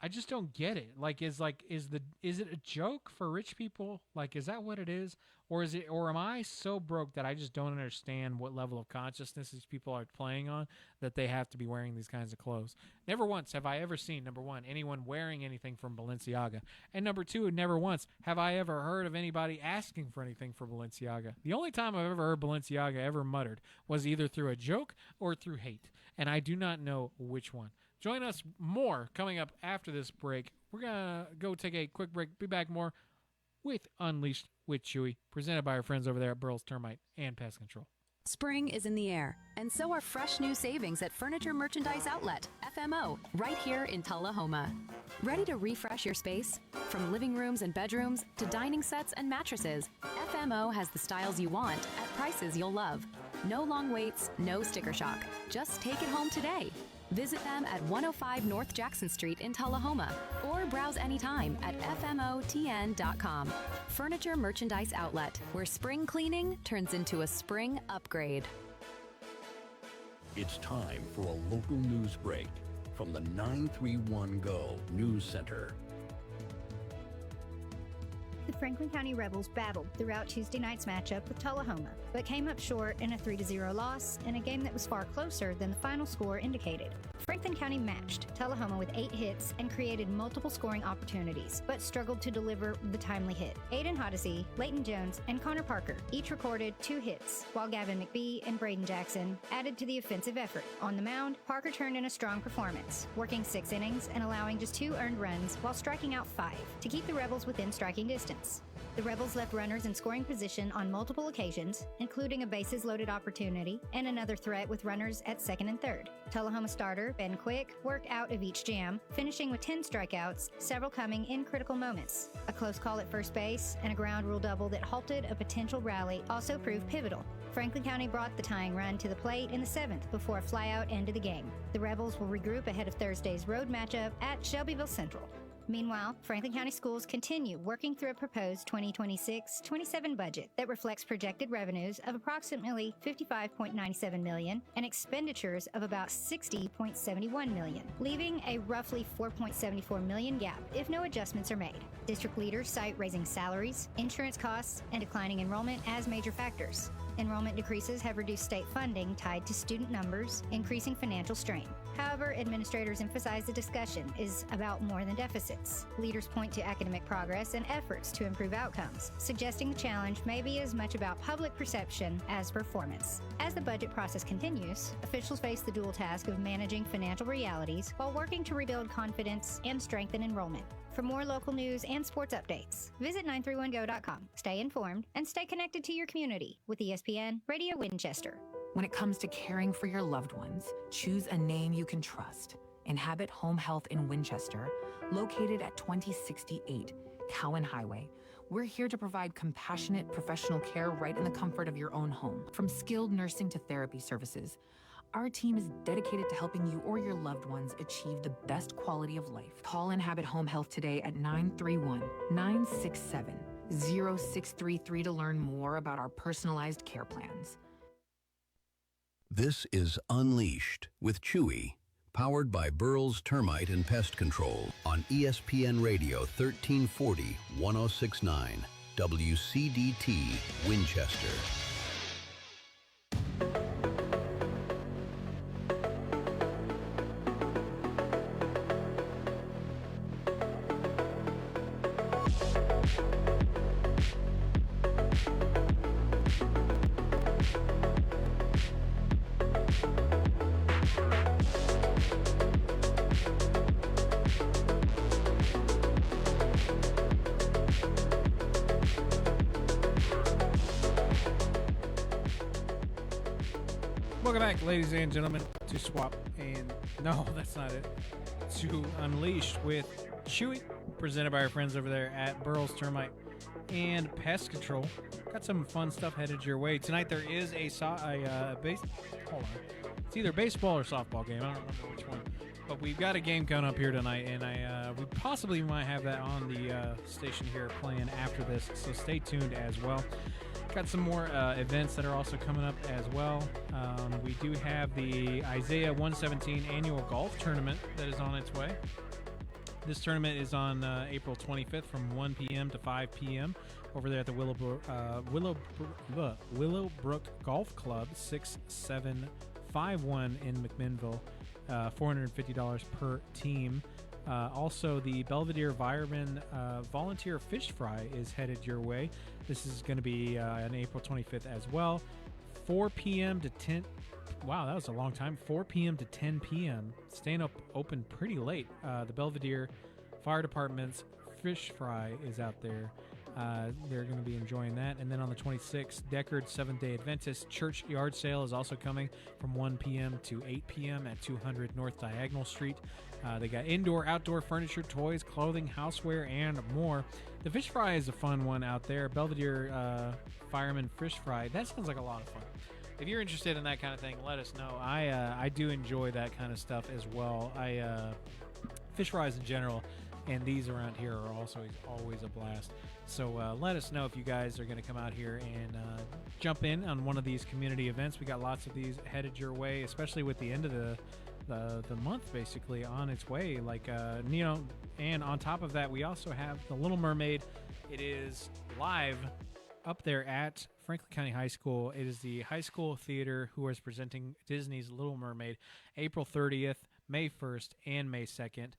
just don't get it. Like, is it a joke for rich people? Like, is that what it is? Or am I so broke that I just don't understand what level of consciousness these people are playing on that they have to be wearing these kinds of clothes? Never once have I ever seen, number one, anyone wearing anything from Balenciaga. And number two, never once have I ever heard of anybody asking for anything for Balenciaga. The only time I've ever heard Balenciaga ever muttered was either through a joke or through hate. And I do not know which one. Join us more coming up after this break. We're going to go take a quick break. Be back more with Unleashed with Chewy, presented by our friends over there at Burl's Termite and Pest Control. Spring is in the air, and so are fresh new savings at Furniture Merchandise Outlet, FMO, right here in Tullahoma. Ready to refresh your space? From living rooms and bedrooms to dining sets and mattresses, FMO has the styles you want at prices you'll love. No long waits, no sticker shock. Just take it home today. Visit them at 105 North Jackson Street in Tullahoma or browse anytime at FMOTN.com. Furniture Merchandise Outlet, where spring cleaning turns into a spring upgrade. It's time for a local news break from the 931 Go News Center. The Franklin County Rebels battled throughout Tuesday night's matchup with Tullahoma, but came up short in a 3-0 loss in a game that was far closer than the final score indicated. Franklin County matched Tullahoma with 8 hits and created multiple scoring opportunities, but struggled to deliver the timely hit. Aiden Hoddesy, Leighton Jones, and Connor Parker each recorded 2 hits, while Gavin McBee and Braden Jackson added to the offensive effort. On the mound, Parker turned in a strong performance, working 6 innings and allowing just 2 earned runs while striking out 5 to keep the Rebels within striking distance. The Rebels left runners in scoring position on multiple occasions, including a bases-loaded opportunity and another threat with runners at second and third. Tullahoma starter Ben Quick worked out of each jam, finishing with 10 strikeouts, several coming in critical moments. A close call at first base and a ground rule double that halted a potential rally also proved pivotal. Franklin County brought the tying run to the plate in the 7th before a flyout ended the game. The Rebels will regroup ahead of Thursday's road matchup at Shelbyville Central. Meanwhile, Franklin County Schools continue working through a proposed 2026-27 budget that reflects projected revenues of approximately $55.97 million and expenditures of about $60.71 million, leaving a roughly $4.74 million gap if no adjustments are made. District leaders cite raising salaries, insurance costs, and declining enrollment as major factors. Enrollment decreases have reduced state funding tied to student numbers, increasing financial strain. However, administrators emphasize the discussion is about more than deficits. Leaders point to academic progress and efforts to improve outcomes, suggesting the challenge may be as much about public perception as performance. As the budget process continues, officials face the dual task of managing financial realities while working to rebuild confidence and strengthen enrollment. For more local news and sports updates, visit 931go.com. Stay informed and stay connected to your community with ESPN Radio Winchester. When it comes to caring for your loved ones, choose a name you can trust. Inhabit Home Health in Winchester, located at 2068 Cowan Highway. We're here to provide compassionate professional care right in the comfort of your own home. From skilled nursing to therapy services, our team is dedicated to helping you or your loved ones achieve the best quality of life. Call Inhabit Home Health today at 931-967-0633 to learn more about our personalized care plans. This is Unleashed with Chewy, powered by Burl's Termite and Pest Control on ESPN Radio 1340, 106.9, WCDT, Winchester. Welcome back, ladies and gentlemen, to Swap and... No, that's not it. To Unleashed with Chewy, presented by our friends over there at Burl's Termite and Pest Control. Got some fun stuff headed your way. Tonight there is a base... Hold on. It's either baseball or softball game. I don't remember which one. But we've got a game coming up here tonight, and we possibly might have that on the station here playing after this, so stay tuned as well. Got some more events that are also coming up as well. We do have the Isaiah 117 annual golf tournament that is on its way. This tournament is on April 25th from 1 p.m. to 5 p.m. over there at the Willowbrook Golf Club, 6751 in McMinnville. $450 per team. Also, the Belvedere Vireman Volunteer Fish Fry is headed your way. This is going to be on April 25th as well. 4 p.m. to 10. Wow, that was a long time. 4 p.m. to 10 p.m. Staying open pretty late. The Belvedere Fire Department's Fish Fry is out there. They're going to be enjoying that. And then on the 26th, Deckard Seventh-day Adventist Church Yard Sale is also coming from 1 p.m. to 8 p.m. at 200 North Diagonal Street. They got indoor, outdoor furniture, toys, clothing, houseware, and more. The Fish Fry is a fun one out there. Belvedere Fireman Fish Fry. That sounds like a lot of fun. If you're interested in that kind of thing, let us know. I do enjoy that kind of stuff as well. Fish fries in general, and these around here are also always a blast. So let us know if you guys are going to come out here and jump in on one of these community events. We got lots of these headed your way, especially with the end of the month basically on its way. And on top of that, we also have the Little Mermaid. It is live up there at Franklin County High School. It is the high school theater who is presenting Disney's Little Mermaid April 30th, May 1st, and May 2nd.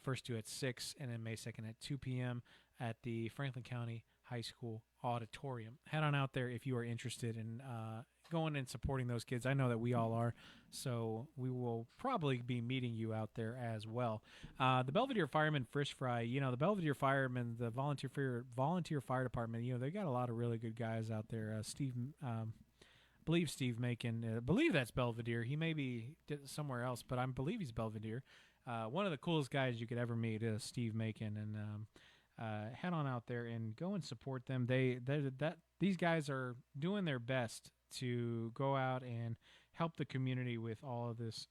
First two at 6 and then May 2nd at 2 p.m. at the Franklin County High School Auditorium. Head on out there if you are interested in going and supporting those kids. I know that we all are, so we will probably be meeting you out there as well. The Belvedere Fireman Fish Fry, the Belvedere Firemen, the volunteer fire department, they got a lot of really good guys out there. I believe Steve Macon, I believe that's Belvedere. He may be somewhere else, but I believe he's Belvedere. One of the coolest guys you could ever meet is Steve Macon, and head on out there and go and support them. These guys are doing their best to go out and help the community with all of this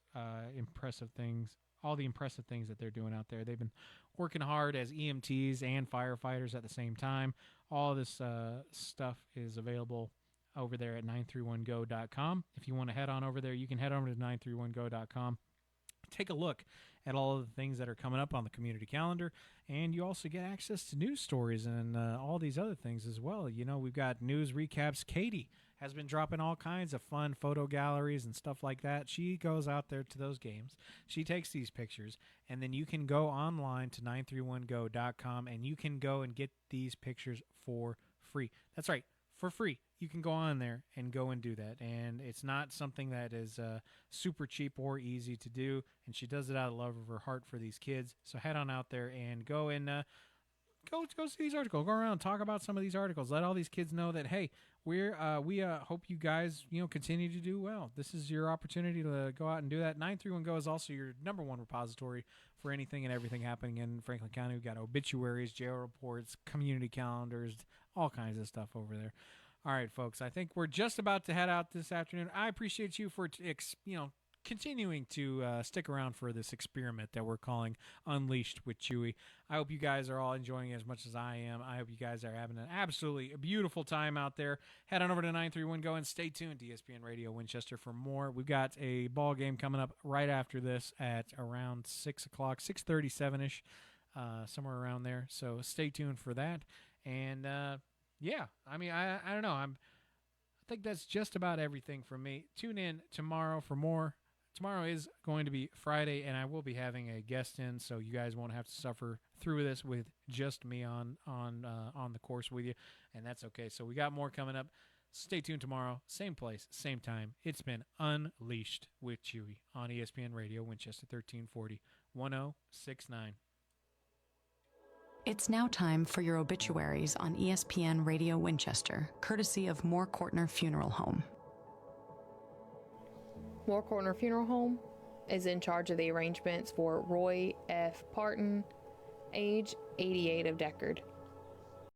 impressive things that they're doing out there. They've been working hard as EMTs and firefighters at the same time. All of this stuff is available over there at 931go.com. If you want to head on over there, you can head over to 931go.com. Take a look at all of the things that are coming up on the community calendar, and you also get access to news stories and all these other things as well. We've got news recaps. Katie has been dropping all kinds of fun photo galleries and stuff like that. She goes out there to those games. She takes these pictures, and then you can go online to 931go.com, and you can go and get these pictures for free. That's right, for free. You can go on there and go and do that. And it's not something that is super cheap or easy to do. And she does it out of love of her heart for these kids. So head on out there and go and go see these articles. Go around and talk about some of these articles. Let all these kids know that, hey, we hope you guys continue to do well. This is your opportunity to go out and do that. 931Go is also your number one repository for anything and everything happening in Franklin County. We've got obituaries, jail reports, community calendars, all kinds of stuff over there. All right, folks, I think we're just about to head out this afternoon. I appreciate you for, continuing to stick around for this experiment that we're calling Unleashed with Chewy. I hope you guys are all enjoying it as much as I am. I hope you guys are having an absolutely beautiful time out there. Head on over to 931Go and stay tuned to ESPN Radio Winchester for more. We've got a ball game coming up right after this at around 6 o'clock, 6:37-ish, somewhere around there. So stay tuned for that. And, yeah, I don't know. I think that's just about everything from me. Tune in tomorrow for more. Tomorrow is going to be Friday, and I will be having a guest in, so you guys won't have to suffer through this with just me on the course with you, and that's okay. So we got more coming up. Stay tuned tomorrow, same place, same time. It's been Unleashed with Chewy on ESPN Radio Winchester 1340 1069. It's now time for your obituaries on ESPN Radio Winchester, courtesy of Moore Courtner Funeral Home. Moore Courtner Funeral Home is in charge of the arrangements for Roy F. Parton, age 88 of Deckard.